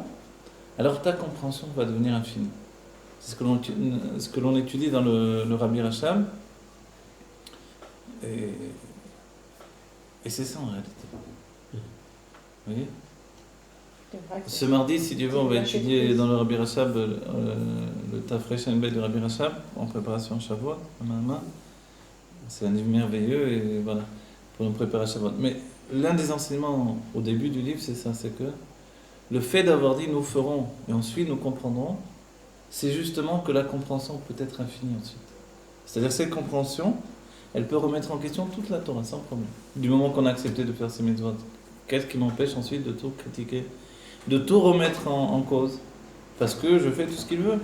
alors ta compréhension va devenir infinie. C'est ce que l'on étudie dans le Rabbi Rachab. Et c'est ça en réalité. Vous voyez ? Ce mardi, si Dieu veut, on va étudier dans le Rabbi Rachab le Tafresh Enbet du Rabbi Rachab en préparation à Shavuot, c'est un livre merveilleux et voilà, pour nous préparer à Shavuot. Mais l'un des enseignements au début du livre, c'est ça, c'est que le fait d'avoir dit nous ferons et ensuite nous comprendrons, c'est justement que la compréhension peut être infinie ensuite. C'est-à-dire cette compréhension, elle peut remettre en question toute la Torah sans problème. Du moment qu'on a accepté de faire ces mitzvot, qu'est-ce qui m'empêche ensuite de tout critiquer, de tout remettre en cause, parce que je fais tout ce qu'il veut.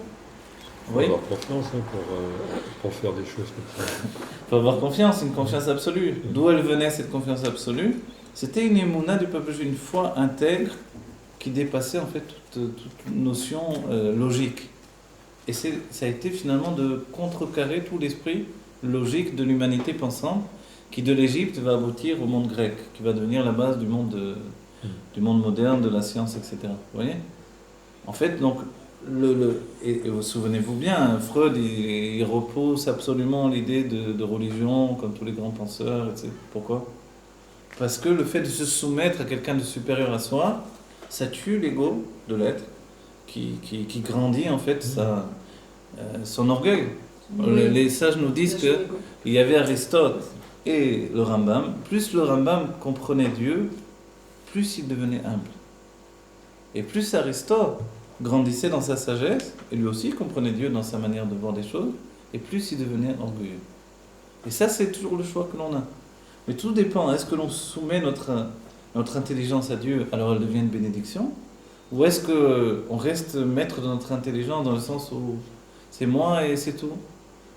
Il faut avoir confiance pour faire des choses comme ça. Il faut avoir confiance, une confiance absolue. D'où elle venait cette confiance absolue? C'était une émouna du peuple juif, une foi intègre qui dépassait en fait toute notion logique. Et ça a été finalement de contrecarrer tout l'esprit logique de l'humanité pensante qui de l'Égypte va aboutir au monde grec, qui va devenir la base du monde moderne, de la science, etc. Vous voyez ? En fait, donc, et vous souvenez-vous bien, Freud, il repousse absolument l'idée de religion, comme tous les grands penseurs, etc. Pourquoi ? Parce que le fait de se soumettre à quelqu'un de supérieur à soi, ça tue l'ego de l'être, qui grandit en fait son orgueil. Oui. Les sages nous disent qu'il y avait Aristote et le Rambam. Plus le Rambam comprenait Dieu, plus il devenait humble. Et plus Aristote grandissait dans sa sagesse, et lui aussi comprenait Dieu dans sa manière de voir des choses, et plus il devenait orgueilleux. Et ça, c'est toujours le choix que l'on a. Mais tout dépend. Est-ce que l'on soumet notre intelligence à Dieu, alors elle devient une bénédiction? Ou est-ce qu'on reste maître de notre intelligence dans le sens où c'est moi et c'est tout?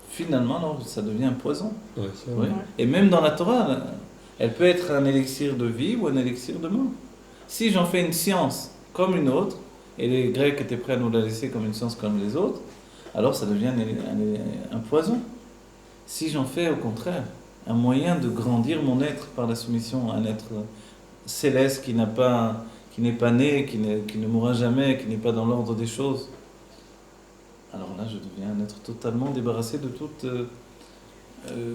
Finalement, non, ça devient un poison. Ouais, oui. Et même dans la Torah, elle peut être un élixir de vie ou un élixir de mort. Si j'en fais une science comme une autre, et les Grecs étaient prêts à nous la laisser comme une science comme les autres, alors ça devient un poison. Si j'en fais au contraire un moyen de grandir mon être par la soumission à un être céleste qui n'est pas né, qui ne mourra jamais, qui n'est pas dans l'ordre des choses, alors là je deviens un être totalement débarrassé de toute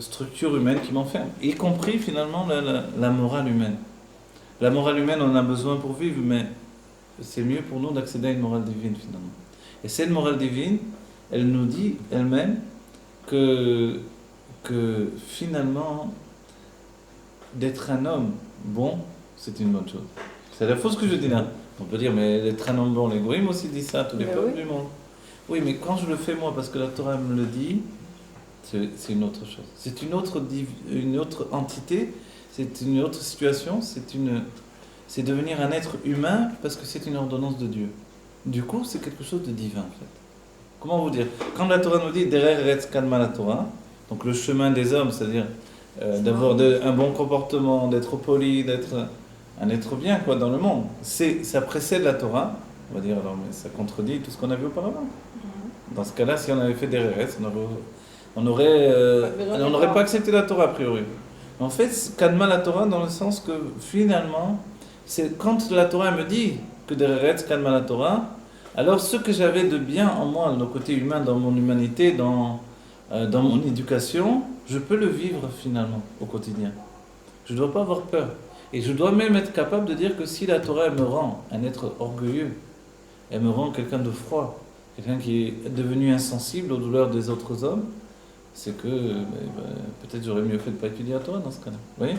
structure humaine qui m'enferme, y compris finalement la morale humaine. La morale humaine, on en a besoin pour vivre, mais c'est mieux pour nous d'accéder à une morale divine finalement. Et cette morale divine, elle nous dit elle-même que finalement, d'être un homme bon, c'est une bonne chose. C'est la fausse que je dis là. On peut dire, mais d'être un homme bon, les goïms aussi disent ça, tous les peuples du monde. Oui, mais quand je le fais moi, parce que la Torah me le dit, c'est une autre chose. C'est une autre entité, c'est une autre situation, c'est devenir un être humain parce que c'est une ordonnance de Dieu. Du coup, c'est quelque chose de divin en fait. Comment vous dire? Quand la Torah nous dit Derer Eretz Kadma la Torah, donc le chemin des hommes, c'est-à-dire d'avoir un bon comportement, d'être poli, d'être un être bien quoi, dans le monde, ça précède la Torah. On va dire, alors, mais ça contredit tout ce qu'on a vu auparavant. Dans ce cas-là, si on avait fait des Eretz, on n'aurait pas accepté la Torah a priori. En fait, Kadma la Torah dans le sens que finalement, c'est quand la Torah me dit que des Eretz Kadma la Torah, alors ce que j'avais de bien en moi, dans le côté humain, dans mon humanité, dans mon éducation, je peux le vivre finalement au quotidien. Je ne dois pas avoir peur. Et je dois même être capable de dire que si la Torah me rend un être orgueilleux, elle me rend quelqu'un de froid, quelqu'un qui est devenu insensible aux douleurs des autres hommes, c'est que peut-être j'aurais mieux fait de ne pas étudier la Torah dans ce cas-là. Vous voyez ?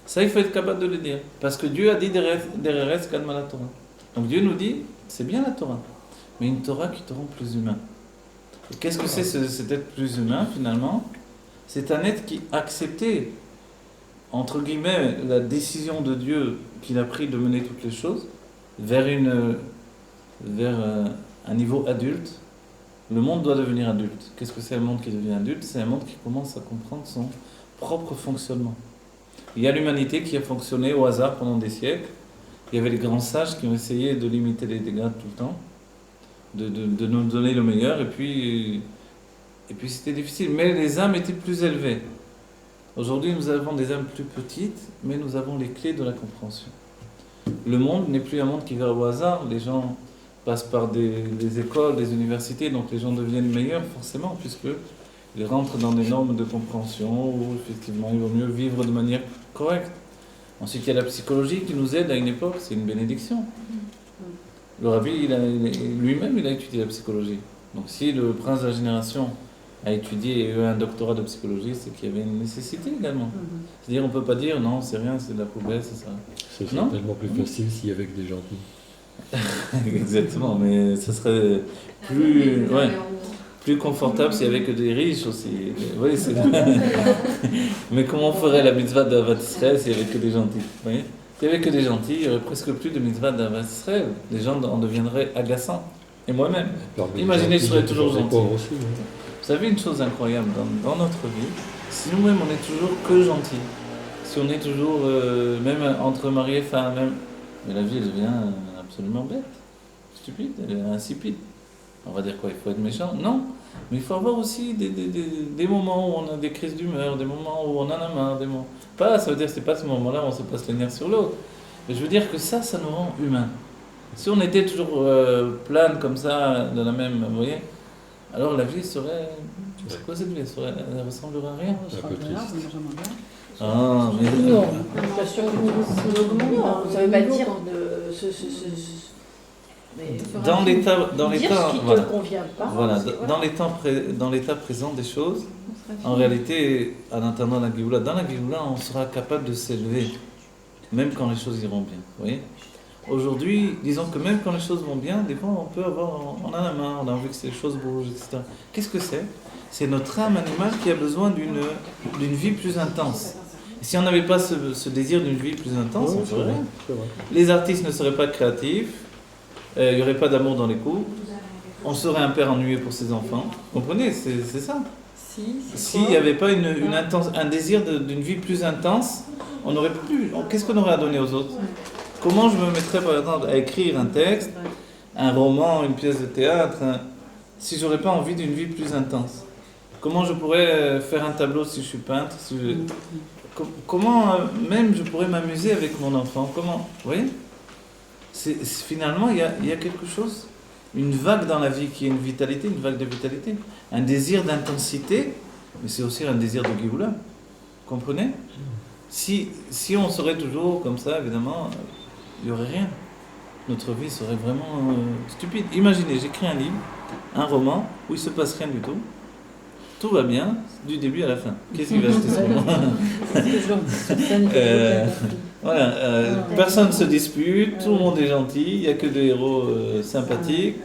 Ça, il faut être capable de le dire. Parce que Dieu a dit Dereres Kadma la Torah. Donc Dieu nous dit, c'est bien la Torah, mais une Torah qui te rend plus humain. Et qu'est-ce que c'est cet être plus humain finalement ? C'est un être qui a accepté, entre guillemets, la décision de Dieu qu'il a pris de mener toutes les choses vers un niveau adulte. Le monde doit devenir adulte. Qu'est-ce que c'est un monde qui devient adulte ? C'est un monde qui commence à comprendre son propre fonctionnement. Il y a l'humanité qui a fonctionné au hasard pendant des siècles, il y avait les grands sages qui ont essayé de limiter les dégâts tout le temps, de nous donner le meilleur, et puis c'était difficile. Mais les âmes étaient plus élevées. Aujourd'hui, nous avons des âmes plus petites, mais nous avons les clés de la compréhension. Le monde n'est plus un monde qui va au hasard. Les gens passent par des écoles, des universités, donc les gens deviennent meilleurs forcément, puisqu'ils rentrent dans des normes de compréhension où effectivement il vaut mieux vivre de manière correcte. Ensuite, il y a la psychologie qui nous aide à une époque, c'est une bénédiction. Le rabbi, lui-même, il a étudié la psychologie. Donc si le prince de la génération a étudié et eu un doctorat de psychologie, c'est qu'il y avait une nécessité également. C'est-à-dire, on ne peut pas dire non, c'est rien, c'est de la poubelle, c'est ça. Ce serait tellement plus facile s'il y avait que des gentils. Exactement, mais ce serait plus confortable s'il n'y avait que des riches aussi. Oui, c'est mais comment on ferait la mitzvah d'Avat Israël s'il n'y avait que des gentils? Vous voyez, s'il n'y avait que des gentils, il n'y aurait presque plus de mitzvah d'Avat Israël. Les gens en deviendraient agaçants. Et moi-même. Imaginez, je serais toujours gentil. Vous savez une chose incroyable dans notre vie, si nous-mêmes on est toujours que gentils, si on est toujours, même entre mari et femme, mais la vie elle devient absolument bête, stupide, elle est insipide. On va dire quoi, il faut être méchant? Non, mais il faut avoir aussi des moments où on a des crises d'humeur, des moments où on en a marre, des moments... Pas, ça veut dire que c'est pas ce moment-là où on se passe les nerfs sur l'autre, mais je veux dire que ça nous rend humains. Si on était toujours plane comme ça, de la même, vous voyez, alors la vie serait... C'est quoi cette vie? Elle ne ressemblerait à rien. Un peu triste. Ah, mais... Non, Ça ne veut pas dire de... Dans l'état, ce qui ne voilà. te convient pas. Voilà, dans l'état présent des choses, en réalité, en attendant la Géoula, dans la Géoula, on sera capable de s'élever, même quand les choses iront bien. Vous voyez? Aujourd'hui, disons que même quand les choses vont bien, des fois on peut avoir, on en a marre, on a envie que les choses bougent, etc. Qu'est-ce que c'est? C'est notre âme animale qui a besoin d'une vie plus intense. Et si on n'avait pas ce désir d'une vie plus intense, on ferait rien. Les artistes ne seraient pas créatifs, il n'y aurait pas d'amour dans les couples, on serait un père ennuyé pour ses enfants. Vous comprenez? C'est ça. S'il n'y avait pas un désir d'une vie plus intense, on n'aurait plus. Qu'est-ce qu'on aurait à donner aux autres? Comment je me mettrais par exemple à écrire un texte, un roman, une pièce de théâtre, si j'aurais pas envie d'une vie plus intense? Comment je pourrais faire un tableau si je suis peintre? Comment même je pourrais m'amuser avec mon enfant? Comment? Vous voyez? Finalement, il y a quelque chose, une vague dans la vie qui est une vitalité, une vague de vitalité, un désir d'intensité, mais c'est aussi un désir de Géoula. Vous comprenez? Si on serait toujours comme ça, évidemment, il n'y aurait rien. Notre vie serait vraiment stupide. Imaginez, j'écris un livre, un roman, où il ne se passe rien du tout. Tout va bien, du début à la fin. Qu'est-ce qui va acheter ce roman? Voilà, personne ne se dispute, tout le monde est gentil, il n'y a que des héros sympathiques.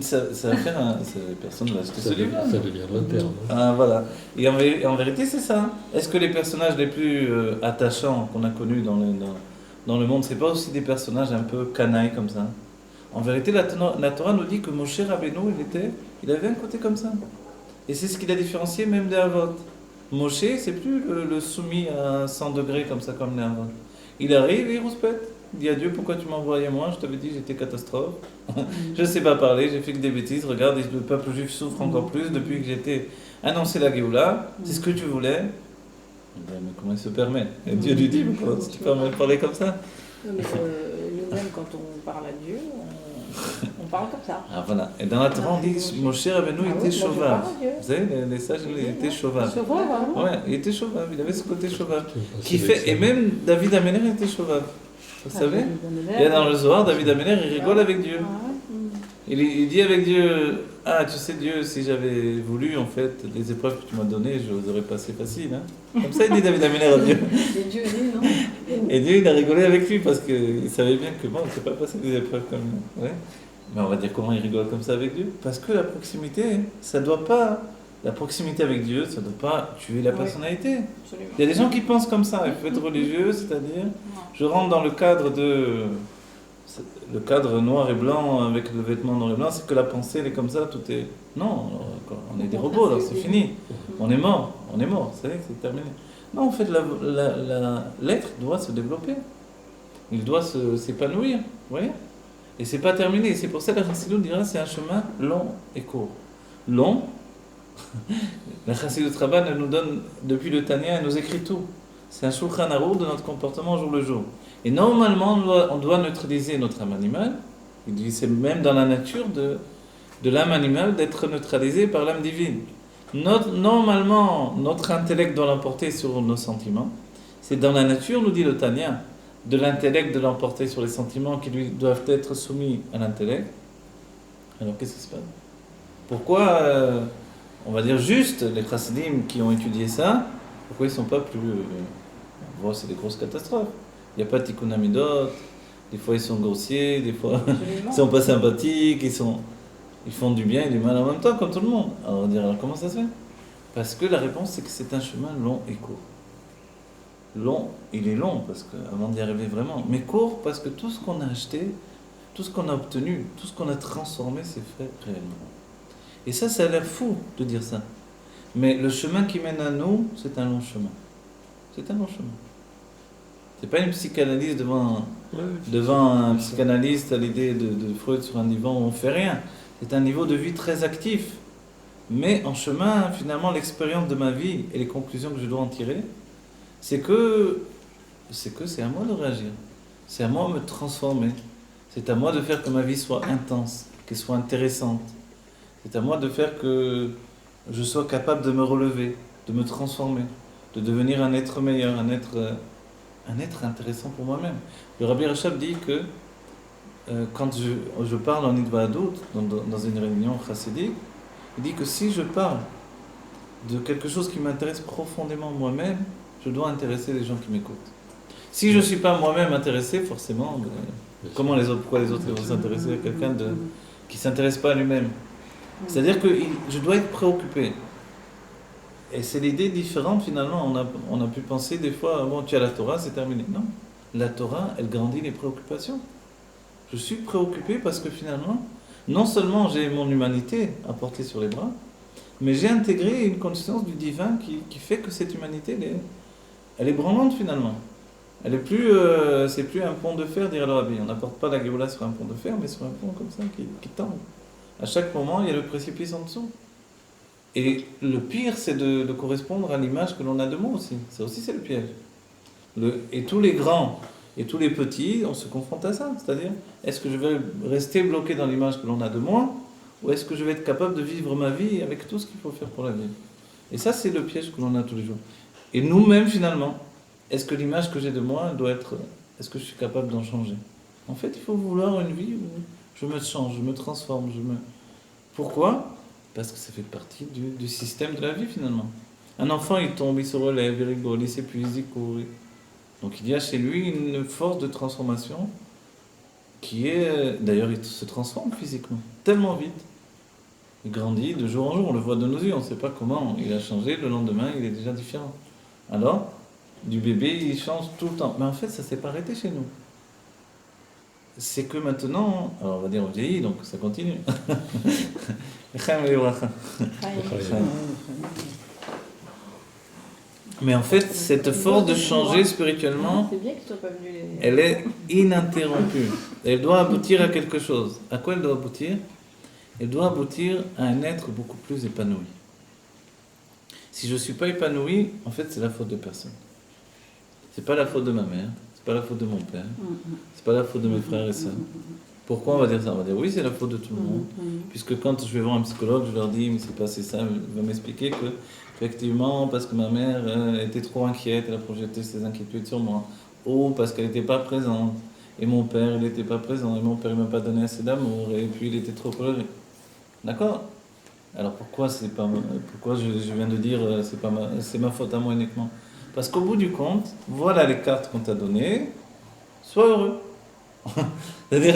Ça va faire personne ne va acheter ce livre. Ça deviendra le terme. Ah, voilà. Et en vérité, c'est ça. Est-ce que les personnages les plus attachants qu'on a connus dans le monde, c'est pas aussi des personnages un peu canailles comme ça? En vérité, la Torah nous dit que Moshe Rabbeinu, il avait un côté comme ça. Et c'est ce qui l'a différencié même des Havot. Moshe, c'est plus le soumis à 100 degrés comme ça, comme les Havot. Il arrive et il rouspète. Il dit à Dieu, pourquoi tu m'envoyais moi? Je t'avais dit j'étais catastrophe. Je ne sais pas parler, j'ai fait que des bêtises. Regarde, le peuple juif souffre encore plus depuis que j'ai été annoncé la Géoula. C'est ce que tu voulais. Mais comment il se permet? Et Dieu lui dit, pourquoi tu peux me parler comme ça? Nous-mêmes, quand on parle à Dieu, on parle comme ça. Ah voilà. Et dans la Torah, on dit Moshe Rabbeinu était chauvin. Vous savez, les sages, il était chauvin. Ouais, il était chauvin. Il avait ce côté chauvin. Et même David Améler était chauvin. Vous savez? Il y a dans le Zohar, David Améler, il rigole avec Dieu. Il dit avec Dieu, ah tu sais Dieu, si j'avais voulu en fait, les épreuves que tu m'as données, je les aurais passées faciles. Hein? Comme ça il dit David Améler à Dieu. Et Dieu dit non. Et Dieu il a rigolé avec lui parce qu'il savait bien que bon, il ne peut pas passer des épreuves comme ça. Ouais. Mais on va dire comment il rigole comme ça avec Dieu? Parce que la proximité, ça doit pas... La proximité avec Dieu, ça ne doit pas tuer la personnalité. Absolument. Il y a des gens qui pensent comme ça. Il faut être religieux, c'est-à-dire, je rentre dans le cadre le cadre noir et blanc avec le vêtement noir et blanc, c'est que la pensée elle est comme ça, tout est... Non, on est des robots, alors c'est fini. On est mort, ça y est, c'est terminé. Non, en fait, l'être doit se développer. il doit s'épanouir, vous voyez. Et c'est pas terminé. C'est pour ça que la Chassidut dira c'est un chemin long et court. Long. La Chassidut Rabbah nous donne, depuis le Tanya, elle nous écrit tout. C'est un Shulchan Aruch de notre comportement jour le jour. Et normalement, on doit neutraliser notre âme animale. Il dit c'est même dans la nature de l'âme animale d'être neutralisée par l'âme divine. Normalement, notre intellect doit l'emporter sur nos sentiments. C'est dans la nature, nous dit le Tanya, de l'intellect de l'emporter sur les sentiments qui lui doivent être soumis à l'intellect. Alors qu'est-ce qui se passe? Pourquoi, on va dire juste, les chassidim qui ont étudié ça, pourquoi ils ne sont pas plus... c'est des grosses catastrophes. Il n'y a pas de tikkun amidot, des fois ils sont grossiers, des fois ils ne sont pas sympathiques, ils font du bien et du mal en même temps, comme tout le monde. Alors on va dire, alors comment ça se fait? Parce que la réponse, c'est que c'est un chemin long et court. Long, il est long, parce que, avant d'y arriver vraiment, mais court parce que tout ce qu'on a acheté, tout ce qu'on a obtenu, tout ce qu'on a transformé, c'est fait réellement. Et ça a l'air fou de dire ça. Mais le chemin qui mène à nous, c'est un long chemin. C'est un long chemin. C'est pas une psychanalyse devant un psychanalyste à l'idée de Freud sur un divan où on fait rien. C'est un niveau de vie très actif. Mais en chemin, finalement, l'expérience de ma vie et les conclusions que je dois en tirer, c'est que c'est à moi de réagir. C'est à moi de me transformer. C'est à moi de faire que ma vie soit intense, qu'elle soit intéressante. C'est à moi de faire que je sois capable de me relever, de me transformer, de devenir un être meilleur, un être intéressant pour moi-même. Le Rabbi Rachab dit que quand je parle en Idva'adut, dans une réunion chassidique, il dit que si je parle de quelque chose qui m'intéresse profondément moi-même, je dois intéresser les gens qui m'écoutent. Si je ne suis pas moi-même intéressé, forcément, pourquoi les autres vont s'intéresser à quelqu'un qui ne s'intéresse pas à lui-même? C'est-à-dire que je dois être préoccupé. Et c'est l'idée différente finalement. On a pu penser des fois, bon, tu as la Torah, c'est terminé. Non, la Torah, elle grandit les préoccupations. Je suis préoccupé parce que finalement, non seulement j'ai mon humanité à porter sur les bras, mais j'ai intégré une conscience du divin qui fait que cette humanité, elle est branlante finalement. Elle est plus, c'est plus un pont de fer, dirait le Rabbi. On n'apporte pas la Géoula sur un pont de fer, mais sur un pont comme ça qui tombe. À chaque moment, il y a le précipice en dessous. Et le pire, c'est de correspondre à l'image que l'on a de moi aussi. Ça aussi, c'est le piège. Et tous les grands et tous les petits, on se confronte à ça. C'est-à-dire, est-ce que je vais rester bloqué dans l'image que l'on a de moi, ou est-ce que je vais être capable de vivre ma vie avec tout ce qu'il faut faire pour la vivre? Et ça, c'est le piège que l'on a tous les jours. Et nous-mêmes, finalement, est-ce que l'image que j'ai de moi doit être... Est-ce que je suis capable d'en changer? En fait, il faut vouloir une vie où je me change, je me transforme. Pourquoi? Parce que ça fait partie du système de la vie, finalement. Un enfant, il tombe, il se relève, il rigole, il s'épuise, il court. Donc il y a chez lui une force de transformation qui est... D'ailleurs, il se transforme physiquement, tellement vite. Il grandit de jour en jour, on le voit de nos yeux, on ne sait pas comment il a changé, le lendemain, il est déjà différent. Alors, du bébé, il change tout le temps. Mais en fait, ça ne s'est pas arrêté chez nous. C'est que maintenant, alors on va dire on vieillit, donc ça continue. Mais en fait, cette force de changer spirituellement, elle est ininterrompue. Elle doit aboutir à quelque chose. À quoi elle doit aboutir? Elle doit aboutir à un être beaucoup plus épanoui. Si je ne suis pas épanoui, en fait, c'est la faute de personne. C'est pas la faute de ma mère, c'est pas la faute de mon père, c'est pas la faute de mes frères et sœurs. Pourquoi on va dire ça? On va dire oui, c'est la faute de tout le monde. Puisque quand je vais voir un psychologue, je leur dis, mais c'est passé ça, il va m'expliquer que, effectivement, parce que ma mère était trop inquiète, elle a projeté ses inquiétudes sur moi, ou parce qu'elle n'était pas présente, et mon père, il n'était pas présent, et mon père, il ne m'a pas donné assez d'amour, et puis il était trop coléré. D'accord? Alors pourquoi je viens de dire c'est ma faute à moi uniquement? Parce qu'au bout du compte, voilà les cartes qu'on t'a données, sois heureux. C'est-à-dire,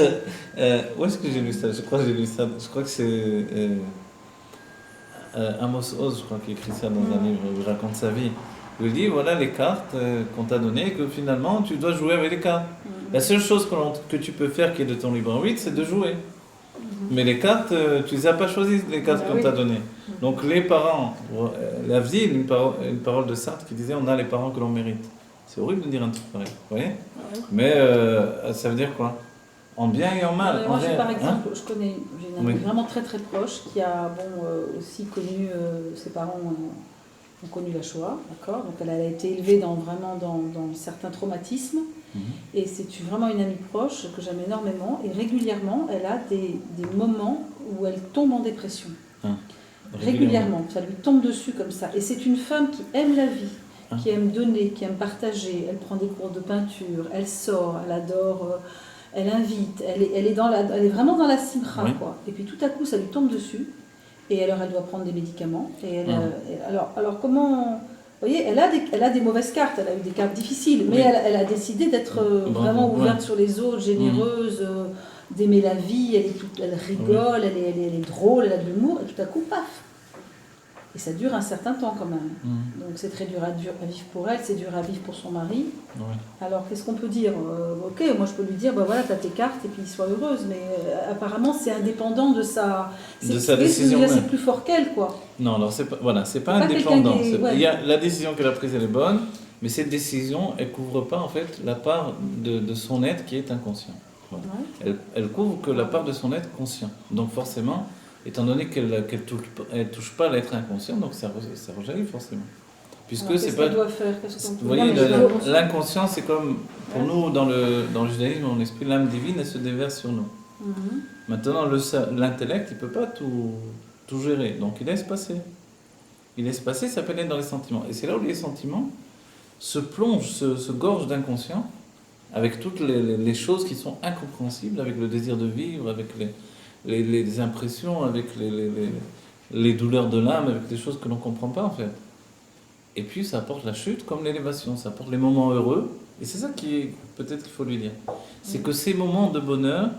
où est-ce que j'ai lu ça? Je crois que c'est Amos Oz, je crois, qui écrit ça dans un livre où il raconte sa vie. Il dit, voilà les cartes qu'on t'a données, que finalement tu dois jouer avec les cartes. La seule chose que tu peux faire qui est de ton libre arbitre, c'est de jouer. Mais les cartes, tu ne les as pas choisies, les cartes qu'on t'a données. Donc les parents, l'Avdil, une parole de Sartre qui disait, on a les parents que l'on mérite. C'est horrible de dire un truc pareil, vous voyez? Mais ça veut dire quoi? En bien et en mal. Moi, par exemple, j'ai une amie vraiment très très proche qui a aussi connu, ses parents ont connu la Shoah, d'accord. Donc elle a été élevée vraiment dans certains traumatismes. Et c'est vraiment une amie proche que j'aime énormément. Et régulièrement, elle a des moments où elle tombe en dépression. Régulièrement, ça lui tombe dessus comme ça. Et c'est une femme qui aime la vie, qui aime donner, qui aime partager. Elle prend des cours de peinture, elle sort, elle adore, elle invite, elle est vraiment dans la simcha, quoi. Et puis tout à coup, ça lui tombe dessus. Et alors, elle doit prendre des médicaments. Et alors comment... Vous voyez, elle a des mauvaises cartes, elle a eu des cartes difficiles, mais elle a décidé d'être vraiment ouverte sur les autres, généreuse, d'aimer la vie, elle rigole, elle est drôle, elle a de l'humour, et tout à coup, paf. Et ça dure un certain temps quand même. Donc c'est très dur à vivre pour elle, c'est dur à vivre pour son mari. Alors qu'est-ce qu'on peut dire? Ok, moi je peux lui dire, voilà, t'as tes cartes et puis sois heureuse, mais apparemment c'est indépendant de sa décision. C'est plus fort qu'elle, quoi. Non, alors c'est pas indépendant. La décision qu'elle a prise, elle est bonne, mais cette décision, elle couvre pas en fait la part de son être qui est inconscient. Elle couvre que la part de son être conscient. Donc forcément, étant donné qu'elle touche pas l'être inconscient, donc ça rejaillit forcément. Puisque c'est pas. Doit faire, vous voyez, l'inconscient, c'est comme pour nous dans le judaïsme, on explique l'âme divine, elle se déverse sur nous. Maintenant, l'intellect, il peut pas tout gérer, donc il laisse passer. Il laisse passer, ça peut être dans les sentiments. Et c'est là où les sentiments se plongent, se gorgent d'inconscient, avec toutes les choses qui sont incompréhensibles, avec le désir de vivre, avec les impressions, avec les douleurs de l'âme, avec des choses que l'on ne comprend pas en fait. Et puis ça apporte la chute comme l'élévation, ça apporte les moments heureux. Et c'est ça peut-être qu'il faut lui dire. C'est que ces moments de bonheur,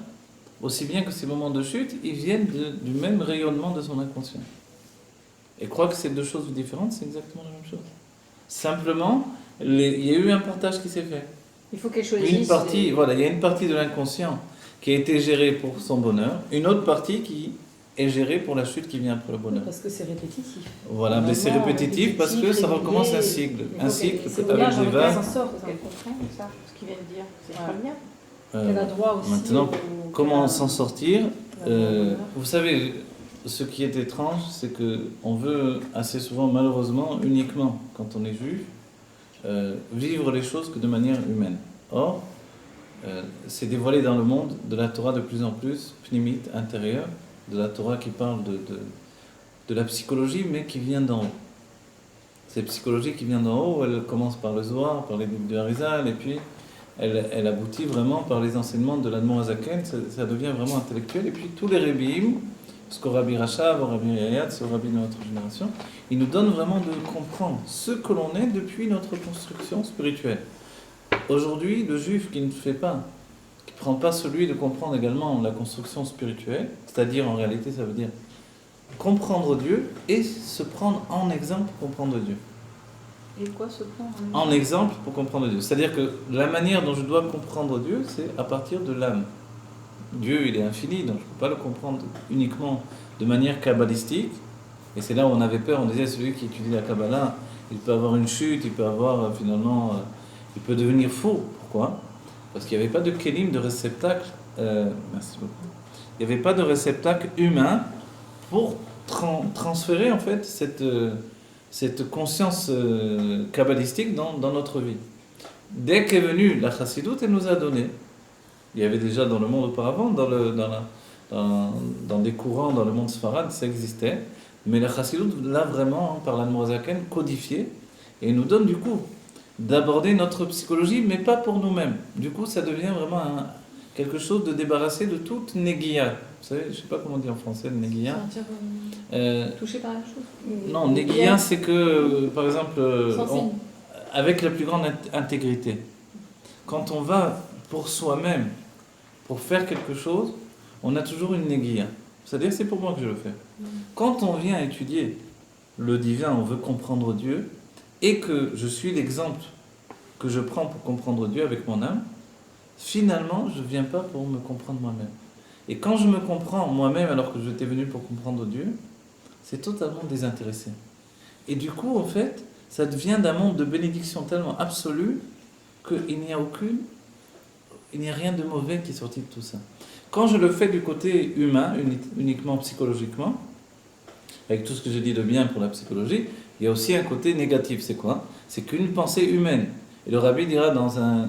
aussi bien que ces moments de chute, ils viennent du même rayonnement de son inconscient. Et croire que c'est deux choses différentes, c'est exactement la même chose. Simplement, il y a eu un partage qui s'est fait. Il faut qu'elle choisisse. Il y a une partie de l'inconscient qui a été gérée pour son bonheur, une autre partie qui est gérée pour la chute qui vient après le bonheur. Parce que c'est répétitif. Voilà, mais c'est répétitif parce que ça recommence un cycle. Un cycle avec des vagues. Qu'elle comprenne ça, ce qu'il vient de dire. C'est très bien. Elle a droit aussi. Maintenant, comment s'en sortir? Vous savez, ce qui est étrange, c'est qu'on veut assez souvent, malheureusement, uniquement quand on est juif, vivre les choses que de manière humaine. Or, c'est dévoilé dans le monde de la Torah de plus en plus, pnimite, intérieure, de la Torah qui parle de la psychologie, mais qui vient d'en haut. Cette psychologie qui vient d'en haut, elle commence par le Zohar, par les livres de Harizal, et puis elle aboutit vraiment par les enseignements de l'Admor Hazaken, ça devient vraiment intellectuel, et puis tous les Rebbeim, ce qu'au Rabbi Rachav, au Rabbi Yayat, ce Rabbi de notre génération, ils nous donnent vraiment de comprendre ce que l'on est depuis notre construction spirituelle. Aujourd'hui, le juif qui ne prend pas celui de comprendre également la construction spirituelle, c'est-à-dire en réalité ça veut dire comprendre Dieu et se prendre en exemple pour comprendre Dieu. Et quoi se prendre en exemple pour comprendre Dieu. C'est-à-dire que la manière dont je dois comprendre Dieu, c'est à partir de l'âme. Dieu, il est infini, donc je ne peux pas le comprendre uniquement de manière kabbalistique. Et c'est là où on avait peur, on disait celui qui étudie la Kabbalah, il peut avoir une chute, il peut avoir il peut devenir fou. Pourquoi? Parce qu'il n'y avait pas de kélim, de réceptacle, merci beaucoup. Il n'y avait pas de réceptacle humain pour transférer en fait cette conscience kabbalistique dans notre vie. Dès qu'est venue la chassidoute, elle nous a donné. Il y avait déjà dans le monde auparavant, dans des courants, dans le monde sfarade, ça existait. Mais la chassidoute l'a vraiment, par l'Admor Hazaken, codifié et nous donne du coup d'aborder notre psychologie, mais pas pour nous-mêmes. Du coup, ça devient vraiment quelque chose de débarrassé de toute néguia. Vous savez, je ne sais pas comment dire en français, néguia. Touché par la chose. Non, néguia, c'est que, par exemple, avec la plus grande intégrité, quand on va pour soi-même, pour faire quelque chose, on a toujours une néguia. C'est-à-dire, c'est pour moi que je le fais. Quand on vient étudier le divin, on veut comprendre Dieu, et que je suis l'exemple que je prends pour comprendre Dieu avec mon âme, finalement, je ne viens pas pour me comprendre moi-même. Et quand je me comprends moi-même alors que j'étais venu pour comprendre Dieu, c'est totalement désintéressé. Et du coup, en fait, ça devient d'un monde de bénédiction tellement absolue qu'il n'y a il n'y a rien de mauvais qui est sorti de tout ça. Quand je le fais du côté humain, uniquement psychologiquement, avec tout ce que je dis de bien pour la psychologie, il y a aussi un côté négatif. C'est quoi? C'est qu'une pensée humaine. Et le rabbi dira dans un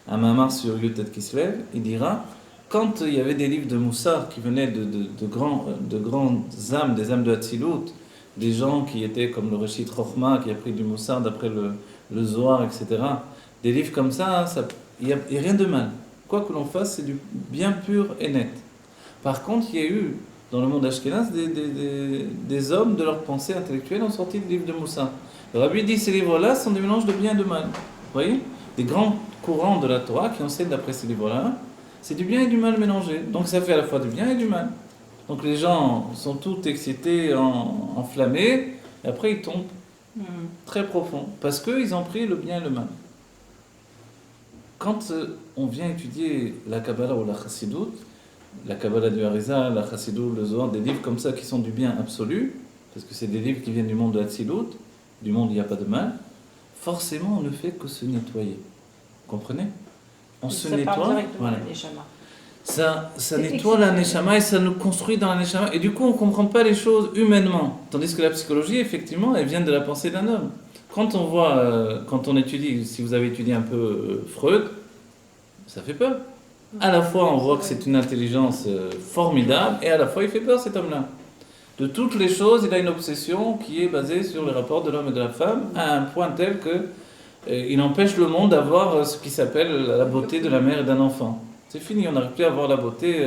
mamar sur Yutet qui se lève, il dira, quand il y avait des livres de Moussar qui venaient de grandes âmes, des âmes de Hatzilut, des gens qui étaient comme le Reshit Chochma, qui a pris du Moussar d'après le Zohar, etc. Des livres comme ça, il n'y a rien de mal. Quoi que l'on fasse, c'est du bien pur et net. Par contre, il y a eu, dans le monde ashkénaze, des hommes de leur pensée intellectuelle ont sorti des livres de Moussar. Le rabbi dit ces livres-là sont des mélanges de bien et de mal. Vous voyez? Des grands courants de la Torah qui enseignent d'après ces livres-là, c'est du bien et du mal mélangés. Donc ça fait à la fois du bien et du mal. Donc les gens sont tous excités, enflammés, et après ils tombent très profond, parce qu'ils ont pris le bien et le mal. Quand on vient étudier la Kabbalah ou la Chassidut, la Kabbalah du Harizal, la Chassidut, le Zohar, des livres comme ça qui sont du bien absolu, parce que c'est des livres qui viennent du monde de Hatzilut, du monde où il n'y a pas de mal, forcément on ne fait que se nettoyer. Vous comprenez? On se nettoie, voilà. Ça nettoie la neshama et ça nous construit dans la neshama. Et du coup, on ne comprend pas les choses humainement. Tandis que la psychologie, effectivement, elle vient de la pensée d'un homme. Quand on voit, quand on étudie, si vous avez étudié un peu Freud, ça fait peur. À la fois, on voit que c'est une intelligence formidable et à la fois, il fait peur cet homme-là. De toutes les choses, il a une obsession qui est basée sur les rapports de l'homme et de la femme à un point tel que il empêche le monde d'avoir ce qui s'appelle la beauté de la mère et d'un enfant. C'est fini, on n'arrive plus à avoir la beauté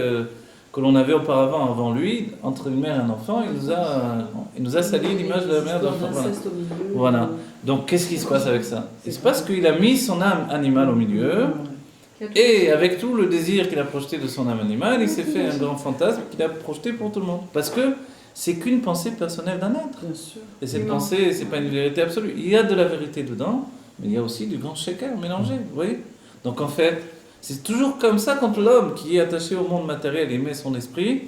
que l'on avait auparavant avant lui. Entre une mère et un enfant, il nous a sali l'image de la mère et de l'enfant. Voilà. Donc qu'est-ce qui se passe avec ça? Il se passe qu'il a mis son âme animale au milieu, et avec tout le désir qu'il a projeté de son âme animale, il s'est fait un grand fantasme qu'il a projeté pour tout le monde. Parce que c'est qu'une pensée personnelle d'un être. Et cette pensée, c'est pas une vérité absolue. Il y a de la vérité dedans, mais il y a aussi du grand shaker mélangé, vous voyez? Donc en fait, c'est toujours comme ça quand l'homme qui est attaché au monde matériel et met son esprit,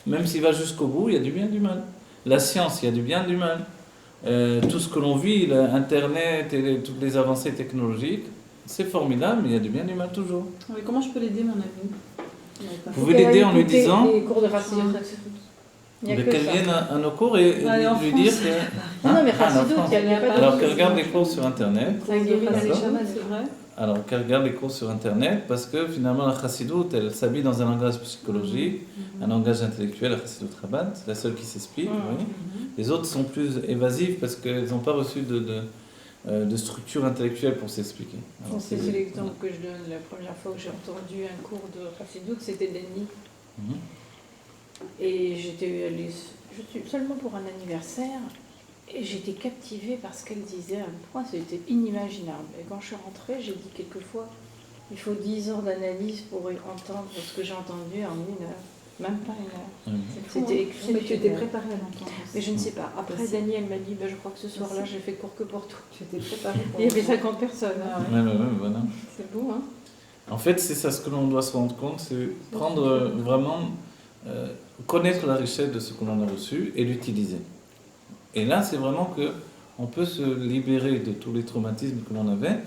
même s'il va jusqu'au bout, il y a du bien et du mal. La science, il y a du bien et du mal. Tout ce que l'on vit, Internet et toutes les avancées technologiques, c'est formidable, mais il y a du bien et du mal toujours. Oui, comment je peux l'aider, mon ami? Vous pouvez l'aider en lui disant qu'elle vienne à nos cours et lui dire que... Non, mais Chassidut, il n'y a pas de... Alors qu'elle regarde les cours sur Internet. Ça guérit la neshama, c'est vrai? Alors qu'elle regarde les cours sur Internet, parce que finalement la Chassidut, elle s'habille dans un langage psychologique, un langage intellectuel, la Chassidut Rabbah, c'est la seule qui s'explique. Les autres sont plus évasives parce qu'elles n'ont pas reçu de structure intellectuelle pour s'expliquer. C'est l'exemple que je donne. La première fois que j'ai entendu un cours de Chassidut, c'était Denis. Et j'étais allée seulement pour un anniversaire. Et j'étais captivée par ce qu'elle disait à un point, c'était inimaginable. Et quand je suis rentrée, j'ai dit quelquefois, il faut 10 ans d'analyse pour entendre ce que j'ai entendu en 1 heure. Même pas 1 heure. C'était exceptionnel. Mais tu étais préparée à l'entendre. Mais je ne sais pas. Après, Daniel m'a dit, je crois que ce soir-là, j'ai fait cours que pour toi. J'étais préparée pour Il y avait 50 personnes. Voilà. C'est beau, hein? En fait, c'est ça ce que l'on doit se rendre compte, c'est prendre vraiment, connaître la richesse de ce que l'on a reçu et l'utiliser. Et là, c'est vraiment qu'on peut se libérer de tous les traumatismes que l'on avait,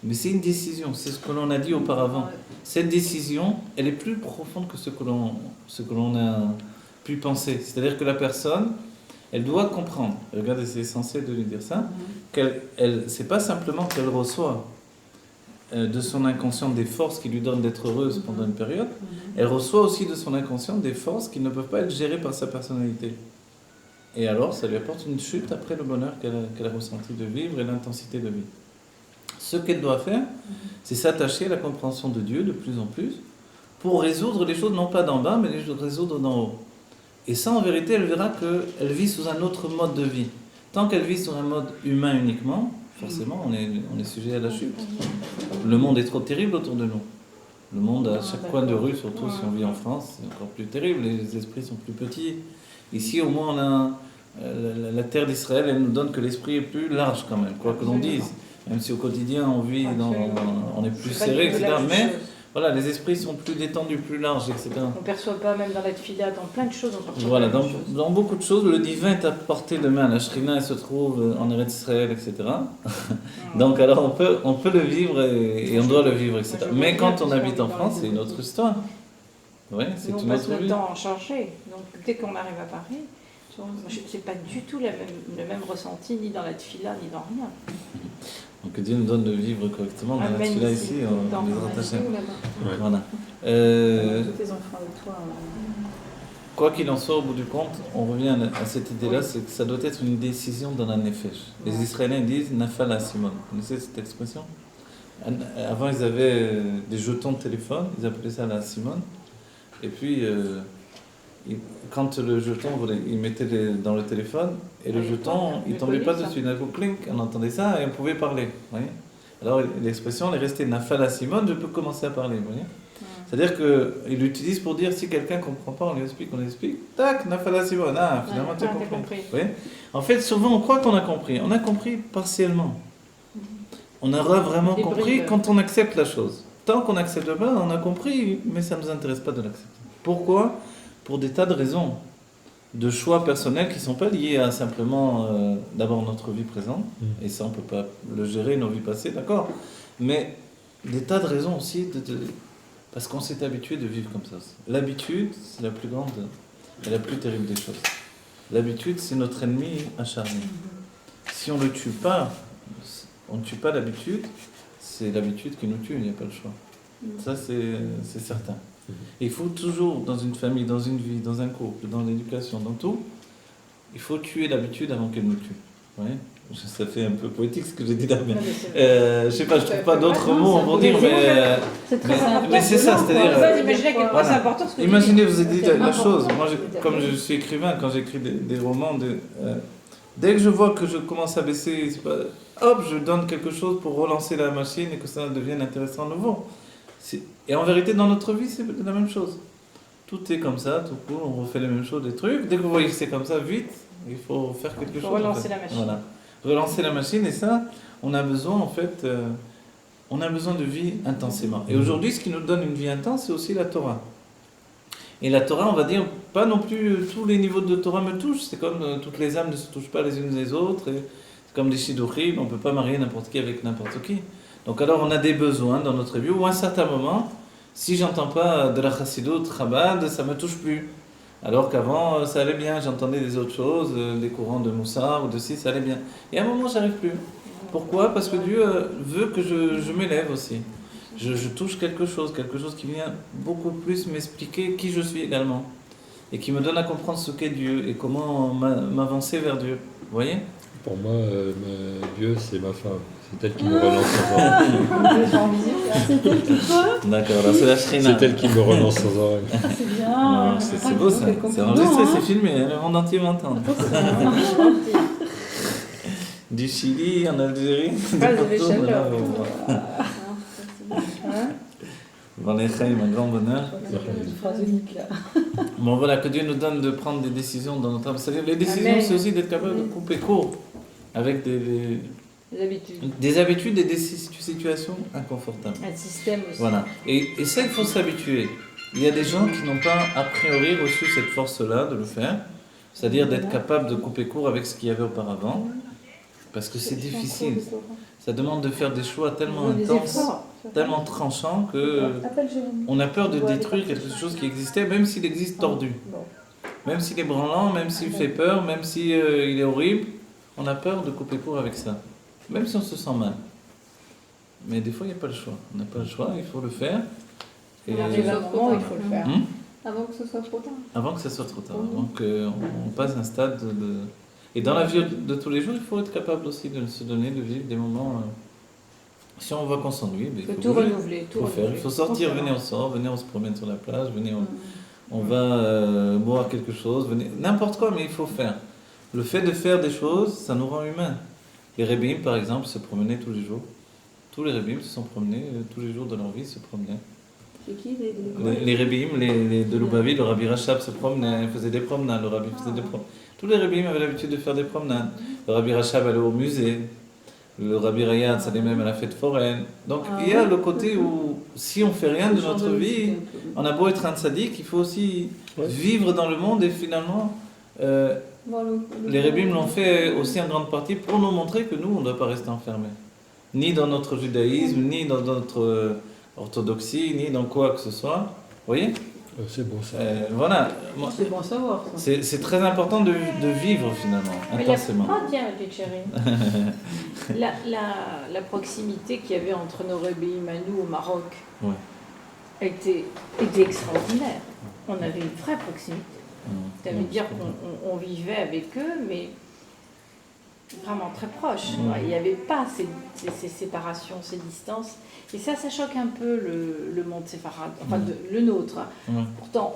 mais c'est une décision, c'est ce que l'on a dit auparavant. Cette décision, elle est plus profonde que ce que l'on a pu penser. C'est-à-dire que la personne, elle doit comprendre, regardez, c'est essentiel de lui dire ça, c'est pas simplement qu'elle reçoit de son inconscient des forces qui lui donnent d'être heureuse pendant une période, elle reçoit aussi de son inconscient des forces qui ne peuvent pas être gérées par sa personnalité. Et alors, ça lui apporte une chute après le bonheur qu'elle a ressenti de vivre et l'intensité de vie. Ce qu'elle doit faire, c'est s'attacher à la compréhension de Dieu de plus en plus pour résoudre les choses non pas d'en bas, mais les résoudre d'en haut. Et ça, en vérité, elle verra qu'elle vit sous un autre mode de vie. Tant qu'elle vit sur un mode humain uniquement, forcément, on est sujet à la chute. Le monde est trop terrible autour de nous. Le monde, à chaque coin de rue, surtout si on vit en France, c'est encore plus terrible. Les esprits sont plus petits. Ici, au moins, on a la terre d'Israël, elle nous donne que l'esprit est plus large quand même, quoi que l'on dise. Même si au quotidien, on vit on est plus serré, etc. voilà, les esprits sont plus détendus, plus larges, etc. On ne perçoit pas, même dans la tefila, dans plein de choses, on perçoit Voilà, pas la même chose. dans beaucoup de choses, le divin est à portée de main. La Shrina, elle se trouve en Eretz Israël, etc. Donc alors on peut le vivre et on doit le vivre, etc. Mais quand on habite en France, c'est une autre histoire. Oui, c'est Nous, on une passe autre notre vie. temps à changer. Donc dès qu'on arrive à Paris, c'est pas du tout le même ressenti, ni dans la tefila, ni dans rien. Donc que Dieu nous donne de vivre correctement. Dans la Amen. tefila ici, Dans on les la rattache. Ouais. Voilà. Tous tes enfants avec toi. Quoi qu'il en soit, au bout du compte, on revient à cette idée-là, c'est que ça doit être une décision dans la nefesh. Les Israéliens disent Nafal à Simon. Vous connaissez cette expression? Avant, ils avaient des jetons de téléphone, ils appelaient ça la Simon. Et puis, quand le jeton, ils mettaient dans le téléphone, et le jeton, il ne tombait pas dessus. D'un coup, clink, on entendait ça et on pouvait parler. Vous voyez. Alors, l'expression, elle est restée Nafal à Simon, je peux commencer à parler. Vous voyez. C'est-à-dire qu'il l'utilise pour dire si quelqu'un ne comprend pas, on lui explique, tac, Nafala Simon, finalement tu as compris. Oui. En fait, souvent on croit qu'on a compris. On a compris partiellement. On aura vraiment compris quand on accepte la chose. Tant qu'on n'accepte pas, on a compris, mais ça ne nous intéresse pas de l'accepter. Pourquoi? Pour des tas de raisons, de choix personnels qui ne sont pas liés à simplement d'abord notre vie présente, et ça on ne peut pas le gérer, nos vies passées, d'accord, mais des tas de raisons aussi parce qu'on s'est habitué de vivre comme ça. L'habitude, c'est la plus grande et la plus terrible des choses. L'habitude, c'est notre ennemi acharné. Si on ne le tue pas, on ne tue pas l'habitude, c'est l'habitude qui nous tue, il n'y a pas le choix. Ça, c'est certain. Et il faut toujours, dans une famille, dans une vie, dans un couple, dans l'éducation, dans tout, il faut tuer l'habitude avant qu'elle nous tue. Vous voyez ? Ça fait un peu poétique ce que j'ai dit là, mais je sais pas, je trouve pas d'autres mots pour dire, mais c'est ça, c'est-à-dire. Imaginez à quel point c'est important ce que Imaginez, vous avez dit la chose. Moi, comme je suis écrivain, quand j'écris des romans, dès que je vois que je commence à baisser, hop, je donne quelque chose pour relancer la machine et que ça devienne intéressant à nouveau. Et en vérité, dans notre vie, c'est la même chose. Tout est comme ça, tout court, on refait les mêmes choses, des trucs. Dès que vous voyez que c'est comme ça, vite, il faut faire quelque chose. Relancer la machine. Voilà. Relancer la machine, et ça, on a besoin en fait, on a besoin de vie intensément. Et aujourd'hui, ce qui nous donne une vie intense, c'est aussi la Torah. Et la Torah, on va dire, pas non plus tous les niveaux de Torah me touchent, c'est comme toutes les âmes ne se touchent pas les unes les autres, et c'est comme des shidduchim, on ne peut pas marier n'importe qui avec n'importe qui. Donc alors on a des besoins dans notre vie, ou à un certain moment, si j'entends pas de la chassidut, Chabad, ça me touche plus. Alors qu'avant, ça allait bien, j'entendais des autres choses, des courants de Moussa ou de si, ça allait bien. Et à un moment, j'arrive plus. Pourquoi? Parce que Dieu veut que je m'élève aussi. Je touche quelque chose qui vient beaucoup plus m'expliquer qui je suis également. Et qui me donne à comprendre ce qu'est Dieu et comment m'avancer vers Dieu. Vous voyez? Pour moi, Dieu, c'est ma femme. C'est elle qui me relance sans oreille. C'est elle qui quoi? D'accord, alors c'est la Shrina. C'est elle qui me relance sans oreille. C'est bien. C'est beau ça. C'est enregistré, c'est filmé, le monde entier m'entend. Du Chili, en Algérie. Pas de chaleur. Bon, les Chaim, un grand bonheur. Une phrase unique là. Bon, voilà, que Dieu nous donne de prendre des décisions dans notre âme. C'est-à-dire, les décisions, c'est aussi d'être capable de couper court avec des habitudes et des situations inconfortables. Un système aussi. Voilà. Et ça, il faut s'habituer. Il y a des gens qui n'ont pas a priori reçu cette force-là de le faire, c'est-à-dire d'être capable de couper court avec ce qu'il y avait auparavant, parce que c'est difficile. Ça demande de faire des choix tellement intenses, tellement tranchants que on a peur de détruire quelque chose qui existait, même s'il existe tordu. Même s'il est branlant, même s'il fait peur, même s'il est horrible, on a peur de couper court avec ça. Même si on se sent mal. Mais des fois, il n'y a pas le choix. On n'a pas le choix, il faut le faire. Et il arrive un moment où il faut le faire. Avant que ce soit trop tard. Avant que ce soit trop tard. Donc, on passe un stade de... Et dans la vie de tous les jours, il faut être capable aussi de se donner, de vivre des moments... Si on voit qu'on s'ennuie, il faut tout renouveler. Tout faire. Il faut sortir, venez on sort, venez on se promène sur la plage, venez on va boire quelque chose, venez n'importe quoi, mais il faut faire. Le fait de faire des choses, ça nous rend humains. Les Rébim, par exemple, se promenaient tous les jours. Tous les Rébim se sont promenés, tous les jours de leur vie se promenaient. C'est qui les Rébim, de Loubavi, le Rabbi Rachab se promenait, faisait des promenades, le Rabbi faisait des promenades. Tous les Rébim avaient l'habitude de faire des promenades. Le Rabbi Rachab allait au musée. Le Rabbi Rayad, ça allait même à la fête foraine. Donc il y a le côté où, si on fait rien de notre vie, on a beau être un tzaddik, il faut aussi vivre dans le monde et finalement, les Rébim l'ont fait aussi en grande partie pour nous montrer que nous, on ne doit pas rester enfermés. Ni dans notre judaïsme, ni dans notre orthodoxie, ni dans quoi que ce soit. Vous voyez ? C'est bon ça. Voilà. C'est bon à savoir. Ça. C'est très important de vivre finalement, intensément. Tiens, chérie. La proximité qu'il y avait entre nos rébellions à nous au Maroc était extraordinaire. On avait une vraie proximité. Ça veut dire qu'on vivait avec eux, mais vraiment très proches. Il n'y avait pas ces séparations, ces distances. Et ça choque un peu le monde séfarade, enfin le nôtre. Pourtant,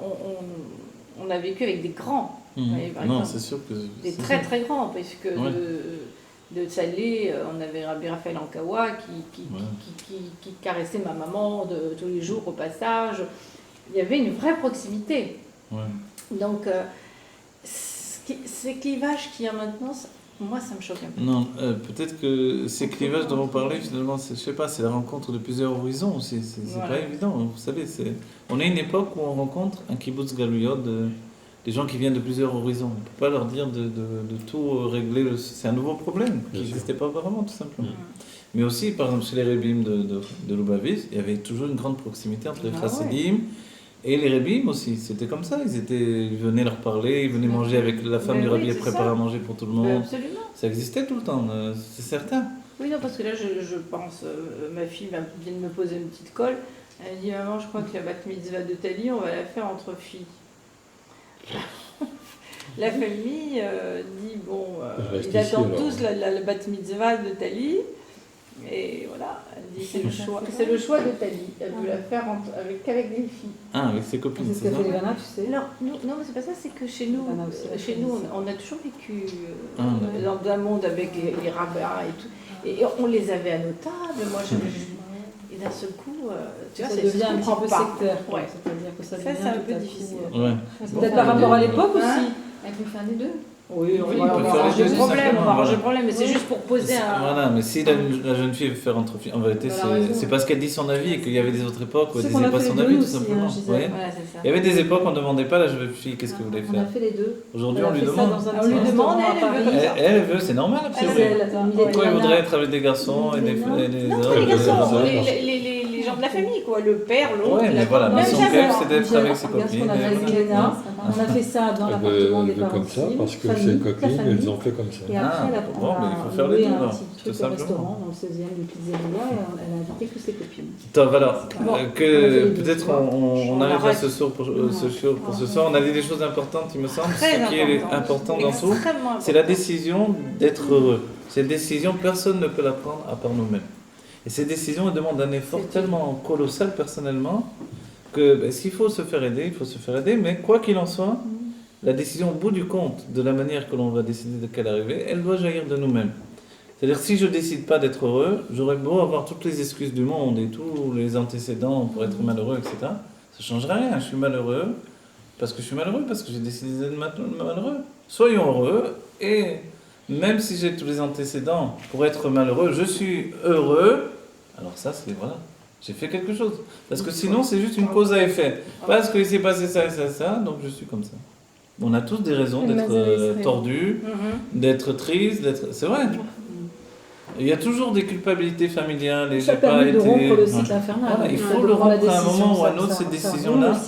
on a vécu avec des grands. Par exemple, c'est sûr que des très très grands, parce que de Salé, on avait Rabbi Raphaël Ankawa qui caressait ma maman tous les jours au passage. Il y avait une vraie proximité. Donc, ces clivages qu'il y a maintenant, moi, ça me choque un peu. Non, peut-être que ces clivages dont vous parlez, finalement, je sais pas, c'est la rencontre de plusieurs horizons aussi. C'est pas évident. Vous savez, on est une époque où on rencontre un kibbutz galuyot, des gens qui viennent de plusieurs horizons. On ne peut pas leur dire de tout régler. C'est un nouveau problème qui n'existait pas vraiment, tout simplement. Mais aussi, par exemple, chez les Rébim de Lubavitch, il y avait toujours une grande proximité entre les Chassidim et les Rébim aussi. C'était comme ça. Ils venaient leur parler, ils venaient manger avec la femme du Rabbi et préparer à manger pour tout le monde. Absolument. Ça existait tout le temps, c'est certain. Oui, non, parce que là, je pense, ma fille vient de me poser une petite colle. Elle dit, maman, je crois que la bat mitzvah de Tali, on va la faire entre filles. La famille dit, bon, ils attendent tous la bat mitzvah de Tali. Et voilà, elle dit, c'est le choix de Tali. Elle veut la faire qu'avec des filles. Ah, avec ses copines, c'est ça. Lana, tu sais. Non, mais c'est pas ça, c'est que chez nous, on a toujours vécu dans un monde avec les rabbins et tout. Et on les avait à nos tables. Moi, et d'un seul coup, tu vois, ça devient un petit peu sectaire. Ouais. C'est-à-dire que ça c'est un peu difficile. Peut-être par rapport à l'époque aussi. Elle peut faire les deux. Oui, on va arranger le problème, mais c'est juste pour poser un... Voilà, mais si la jeune fille veut faire entre filles, en vérité, c'est parce qu'elle dit son avis et qu'il y avait des autres époques où elle disait pas son avis, tout simplement. Il y avait des époques où on ne demandait pas à la jeune fille qu'est-ce que vous voulez faire. On a fait les deux. Aujourd'hui, on lui demande. On lui demande, elle veut, c'est normal, absolument. Pourquoi elle voudrait être avec des garçons et des hommes? Non, les garçons, les gens de la famille, quoi, le père, l'autre. Oui, mais voilà, mais son rêve, c'est d'être avec ses copines. On a fait ça dans l'appartement des parents. Comme ça, parce que ses copines, elles ont fait comme ça. Et après, bon, mais il faut faire les deux, un petit truc au restaurant, dans le 16e du Pizzeria, et elle a invité que ses copines. Top, alors, peut-être on arrivera ce soir pour ce soir. On a dit des choses importantes, il me semble. Ce qui est important dans tout, c'est la décision d'être heureux. Cette décision, personne ne peut la prendre à part nous-mêmes. Et ces décisions, elles demandent un effort tellement colossal personnellement que s'il faut se faire aider, il faut se faire aider, mais quoi qu'il en soit, la décision au bout du compte, de la manière que l'on va décider de quelle arriver, elle doit jaillir de nous-mêmes. C'est-à-dire si je ne décide pas d'être heureux, j'aurais beau avoir toutes les excuses du monde et tous les antécédents pour être malheureux, etc. Ça ne changera rien, je suis malheureux parce que j'ai décidé d'être malheureux. Soyons heureux, et même si j'ai tous les antécédents pour être malheureux, je suis heureux, alors ça c'est voilà. J'ai fait quelque chose. Parce que sinon, c'est juste une cause à effet. Parce qu'il s'est passé ça et ça et ça, donc je suis comme ça. On a tous des raisons d'être tordus, d'être tristes, c'est vrai. Il y a toujours des culpabilités familiales et ça permet de rompre le cycle infernal. Voilà, il faut le rompre à un moment ou à un autre, cette décision-là.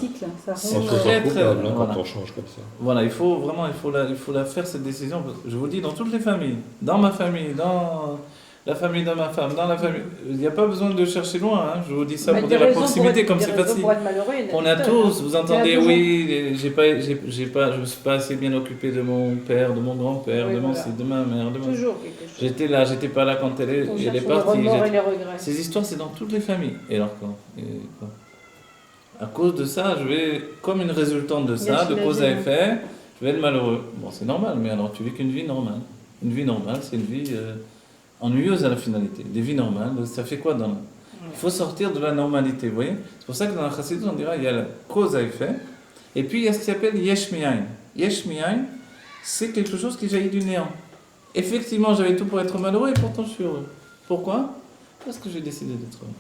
C'est très coupable quand on change comme ça. Voilà, il faut la faire, cette décision. Je vous le dis, dans toutes les familles, dans ma famille, dans la famille de ma femme, dans la famille, il n'y a pas besoin de chercher loin, hein. Je vous dis ça pour dire la proximité, comme c'est facile. On a tous, vous entendez, oui, je me suis pas assez bien occupé de mon père, de mon grand-père, de ma mère, toujours quelque chose. J'étais là, j'étais pas là quand elle est partie. Ces histoires, c'est dans toutes les familles. Et alors quoi à cause de ça, je vais, comme une résultante de ça, de cause à effet, je vais être malheureux. Bon, c'est normal, mais alors tu vis qu'une vie normale. Une vie normale, c'est une vie ennuyeuse à la finalité. Des vies normales, ça fait quoi dans la... Il faut sortir de la normalité, vous voyez. C'est pour ça que dans la chassidut, on dira il y a la cause à effet, et puis il y a ce qui s'appelle yesh mi'ayin. Yesh mi'ayin, c'est quelque chose qui jaillit du néant. Effectivement, j'avais tout pour être malheureux et pourtant je suis heureux. Pourquoi? Parce que j'ai décidé d'être heureux.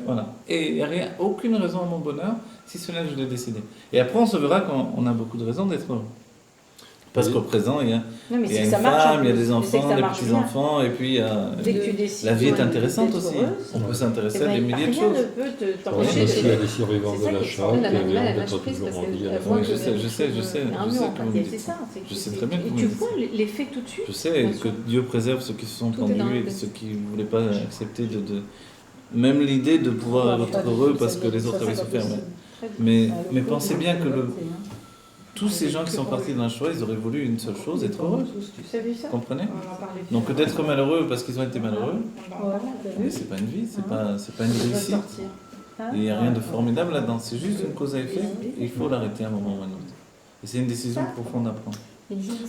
Voilà. Et il n'y a aucune raison à mon bonheur, si ce n'est que je l'ai décidé. Et après, on se verra qu'on a beaucoup de raisons d'être heureux. Parce qu'au présent, il y a une femme, il y a des enfants, des petits-enfants, et puis il y a... La vie est intéressante aussi. On peut s'intéresser à des milliers de choses. Rien ne peut t'empêcher Il y a des survivants de la Shoah qui avaient peut-être toujours envie à la Oui, je sais que vous me dites ça. Je sais très bien que vous me tu dites vois ça. l'effet tout de suite. Je sais que Dieu préserve ceux qui se sont pendus et ceux qui ne voulaient pas accepter même l'idée de pouvoir être heureux parce que les autres avaient souffert. Mais pensez bien que tous ces gens qui sont partis dans la Shoah, ils auraient voulu une seule chose, être heureux. Tu as vu ça? Vous comprenez? Donc d'être malheureux parce qu'ils ont été malheureux, mais c'est pas une vie, c'est pas une réussite. Il n'y a rien de formidable là-dedans, c'est juste une cause à effet et il faut l'arrêter à un moment ou à un autre. Et c'est une décision profonde à prendre.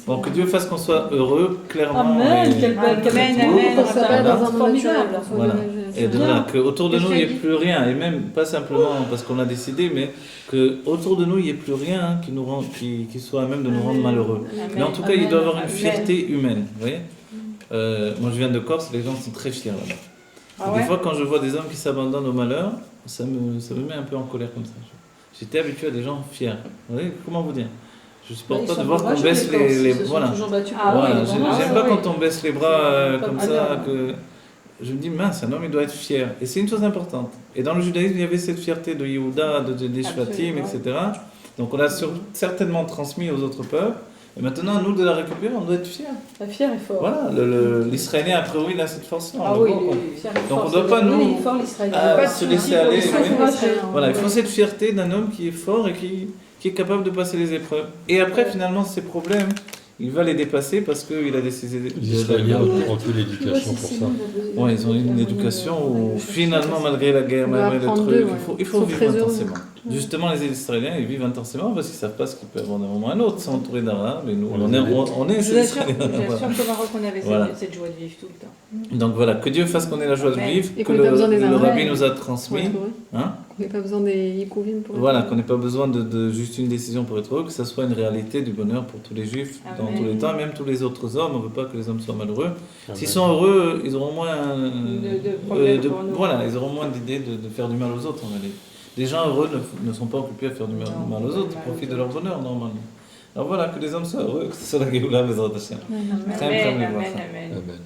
Bon, que Dieu fasse qu'on soit heureux, clairement. Amen, quelle belle Qu'on soit pas dans un monde formidable. Voilà. Et qu'autour de nous, il n'y ait plus rien, et même pas simplement parce qu'on a décidé, mais qu'autour de nous, il n'y ait plus rien qui soit à même de nous rendre malheureux. Mais en tout cas, il doit y avoir une fierté humaine. Vous voyez moi, je viens de Corse, les gens sont très fiers là-bas. Des fois, quand je vois des hommes qui s'abandonnent au malheur, ça me met un peu en colère comme ça. J'étais habitué à des gens fiers. Vous voyez, comment vous dire? Je supporte pas de voir qu'on baisse les bras. Voilà. J'aime pas quand on baisse les bras comme ça. Je me dis, mince, un homme, il doit être fier. Et c'est une chose importante. Et dans le judaïsme, il y avait cette fierté de Yehuda, des Shvatim, etc. Donc on l'a certainement transmis aux autres peuples. Et maintenant, nous, de la récupérer, on doit être fiers. Fier et fort. Voilà, l'Israélien, a priori, il a cette force-là. Donc on ne doit pas nous se laisser aller. Voilà, il faut cette fierté d'un homme qui est fort et qui est capable de passer les épreuves. Et après, finalement, ces problèmes, il va les dépasser parce qu'il a décidé de... Les Israéliens ont eu l'éducation pour ça. Ouais, ils ont eu une éducation où finalement, malgré la guerre, malgré le truc, il faut vivre intensément. Justement, les Israéliens, ils vivent intensément parce qu'ils ne savent pas ce qu'ils peuvent avoir d'un moment à un autre. Ils sont entourés d'Arabes et nous, on est Je Israéliens. vous assure qu'au Maroc, on avait cette joie de vivre tout le temps. Donc voilà, que Dieu fasse qu'on ait la joie de vivre, Et que qu'on n'ait pas besoin des le Arabes Rabbi nous a transmis. Hein? Qu'on n'ait pas besoin des Yikouvim pour être Voilà, qu'on n'ait pas besoin de juste une décision pour être heureux, que ça soit une réalité du bonheur pour tous les Juifs dans tous les temps, même tous les autres hommes. On ne veut pas que les hommes soient malheureux. S'ils sont heureux, ils auront moins ils auront moins d'idées de faire du mal aux autres. Les gens heureux ne sont pas occupés à faire du mal aux autres, ils profitent de leur bonheur normalement. Alors voilà, que les hommes soient heureux, que ce soit la Géoula, Bezrat Hashem. Amen. Amen. Amen.